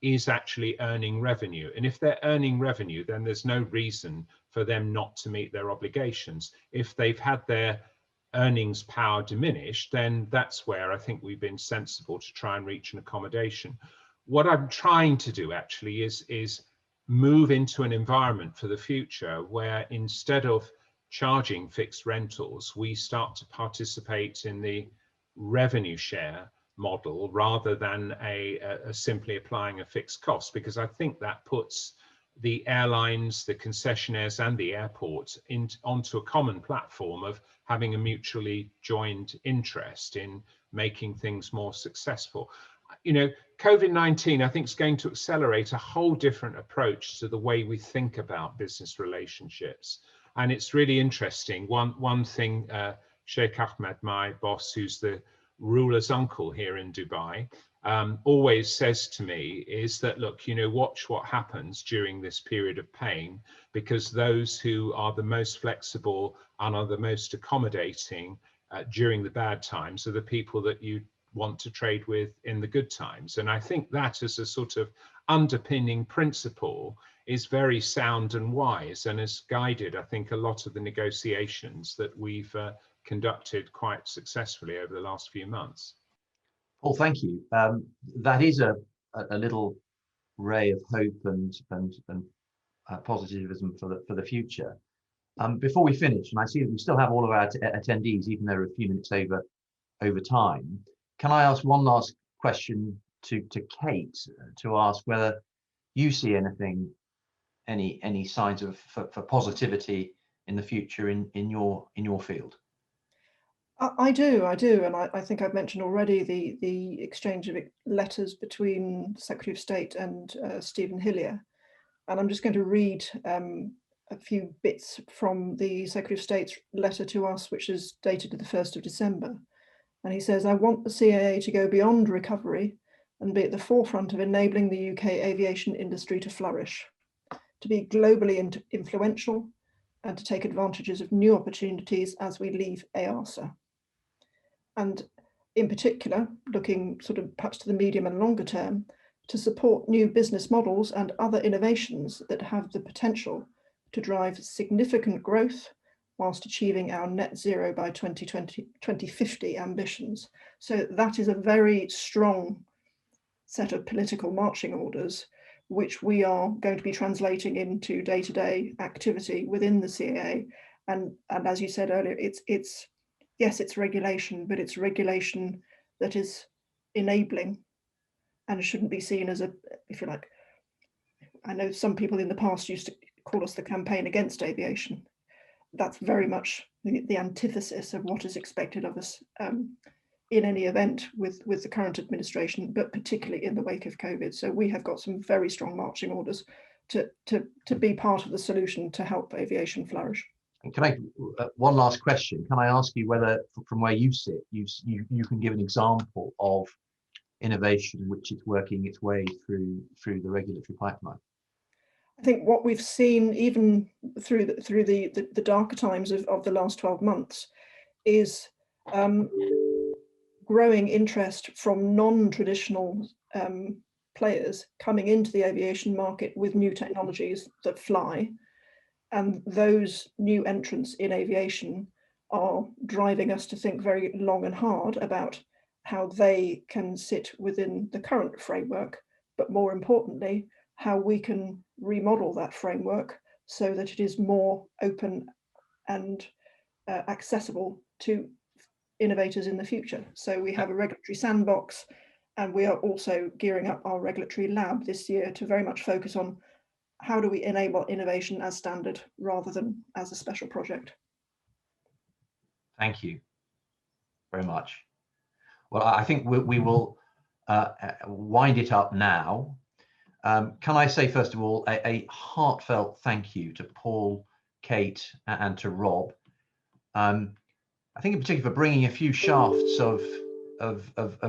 is actually earning revenue. And if they're earning revenue, then there's no reason for them not to meet their obligations. If they've had their earnings power diminished, then that's where I think we've been sensible to try and reach an accommodation. What I'm trying to do actually is move into an environment for the future where instead of charging fixed rentals, we start to participate in the revenue share model rather than simply applying a fixed cost, because I think that puts the airlines, the concessionaires and the airports onto a common platform of having a mutually joined interest in making things more successful. You know, COVID-19, I think, is going to accelerate a whole different approach to the way we think about business relationships. And it's really interesting. One thing, Sheikh Ahmed, my boss, who's the ruler's uncle here in Dubai, always says to me is that, look, you know, watch what happens during this period of pain, because those who are the most flexible and are the most accommodating during the bad times are the people that you want to trade with in the good times. And I think that as a sort of underpinning principle is very sound and wise, and has guided, I think, a lot of the negotiations that we've conducted quite successfully over the last few months. Paul, thank you. That is a little ray of hope and positivism for the future. Before we finish, and I see that we still have all of our attendees, even though we're a few minutes over time, can I ask one last question to Kate to ask whether you see any signs of for positivity in the future in your field? I do, and I think I've mentioned already the exchange of letters between the Secretary of State and Stephen Hillier, and I'm just going to read a few bits from the Secretary of State's letter to us, which is dated the 1st of December. And he says, "I want the CAA to go beyond recovery and be at the forefront of enabling the UK aviation industry to flourish, to be globally influential, and to take advantages of new opportunities as we leave EASA. And in particular, looking sort of perhaps to the medium and longer term, to support new business models and other innovations that have the potential to drive significant growth whilst achieving our net zero by 2050 ambitions." So that is a very strong set of political marching orders, which we are going to be translating into day-to-day activity within the CAA. And as you said earlier, yes, it's regulation, but it's regulation that is enabling and shouldn't be seen as a, if you like, I know some people in the past used to call us the campaign against aviation. That's very much the antithesis of what is expected of us in any event with the current administration, but particularly in the wake of COVID. So we have got some very strong marching orders to be part of the solution to help aviation flourish. And can I one last question? Can I ask you whether, from where you sit, you can give an example of innovation which is working its way through the regulatory pipeline? I think what we've seen, even through the darker times of the last 12 months, is growing interest from non-traditional players coming into the aviation market with new technologies that fly. And those new entrants in aviation are driving us to think very long and hard about how they can sit within the current framework, but more importantly, how we can remodel that framework so that it is more open and accessible to innovators in the future. So we have a regulatory sandbox, and we are also gearing up our regulatory lab this year to very much focus on how do we enable innovation as standard rather than as a special project. Thank you very much. Well, I think we will wind it up now. Can I say, first of all, a heartfelt thank you to Paul, Kate, and to Rob. I think in particular for bringing a few shafts of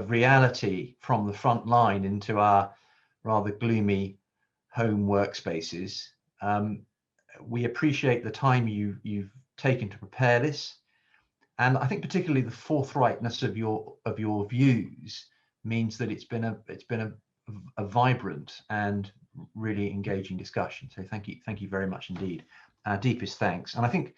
reality from the front line into our rather gloomy home workspaces. We appreciate the time you've taken to prepare this, and I think particularly the forthrightness of your views means that it's been a vibrant and really engaging discussion. So thank you very much indeed. Our deepest thanks. And I think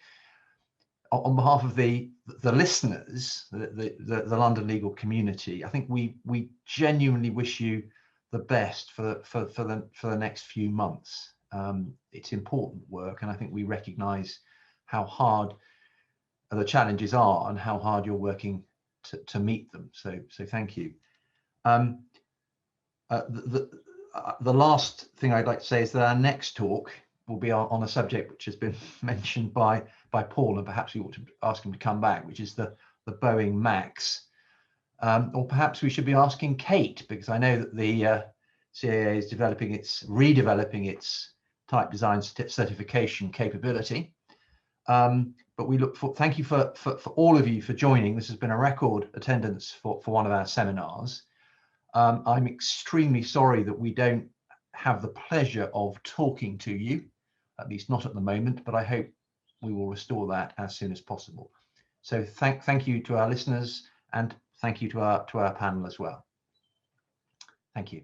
on behalf of the listeners, the London legal community, I think we genuinely wish you the best for the next few months. It's important work, and I think we recognise how hard the challenges are and how hard you're working to meet them. So thank you. The last thing I'd like to say is that our next talk will be on a subject which has been mentioned by Paul, and perhaps we ought to ask him to come back, which is the Boeing Max. Or perhaps we should be asking Kate, because I know that the CAA is redeveloping its type design certification capability. But we thank you for all of you for joining. This has been a record attendance for one of our seminars. I'm extremely sorry that we don't have the pleasure of talking to you, at least not at the moment, but I hope we will restore that as soon as possible. So thank you to our listeners, and thank you to our panel as well. Thank you.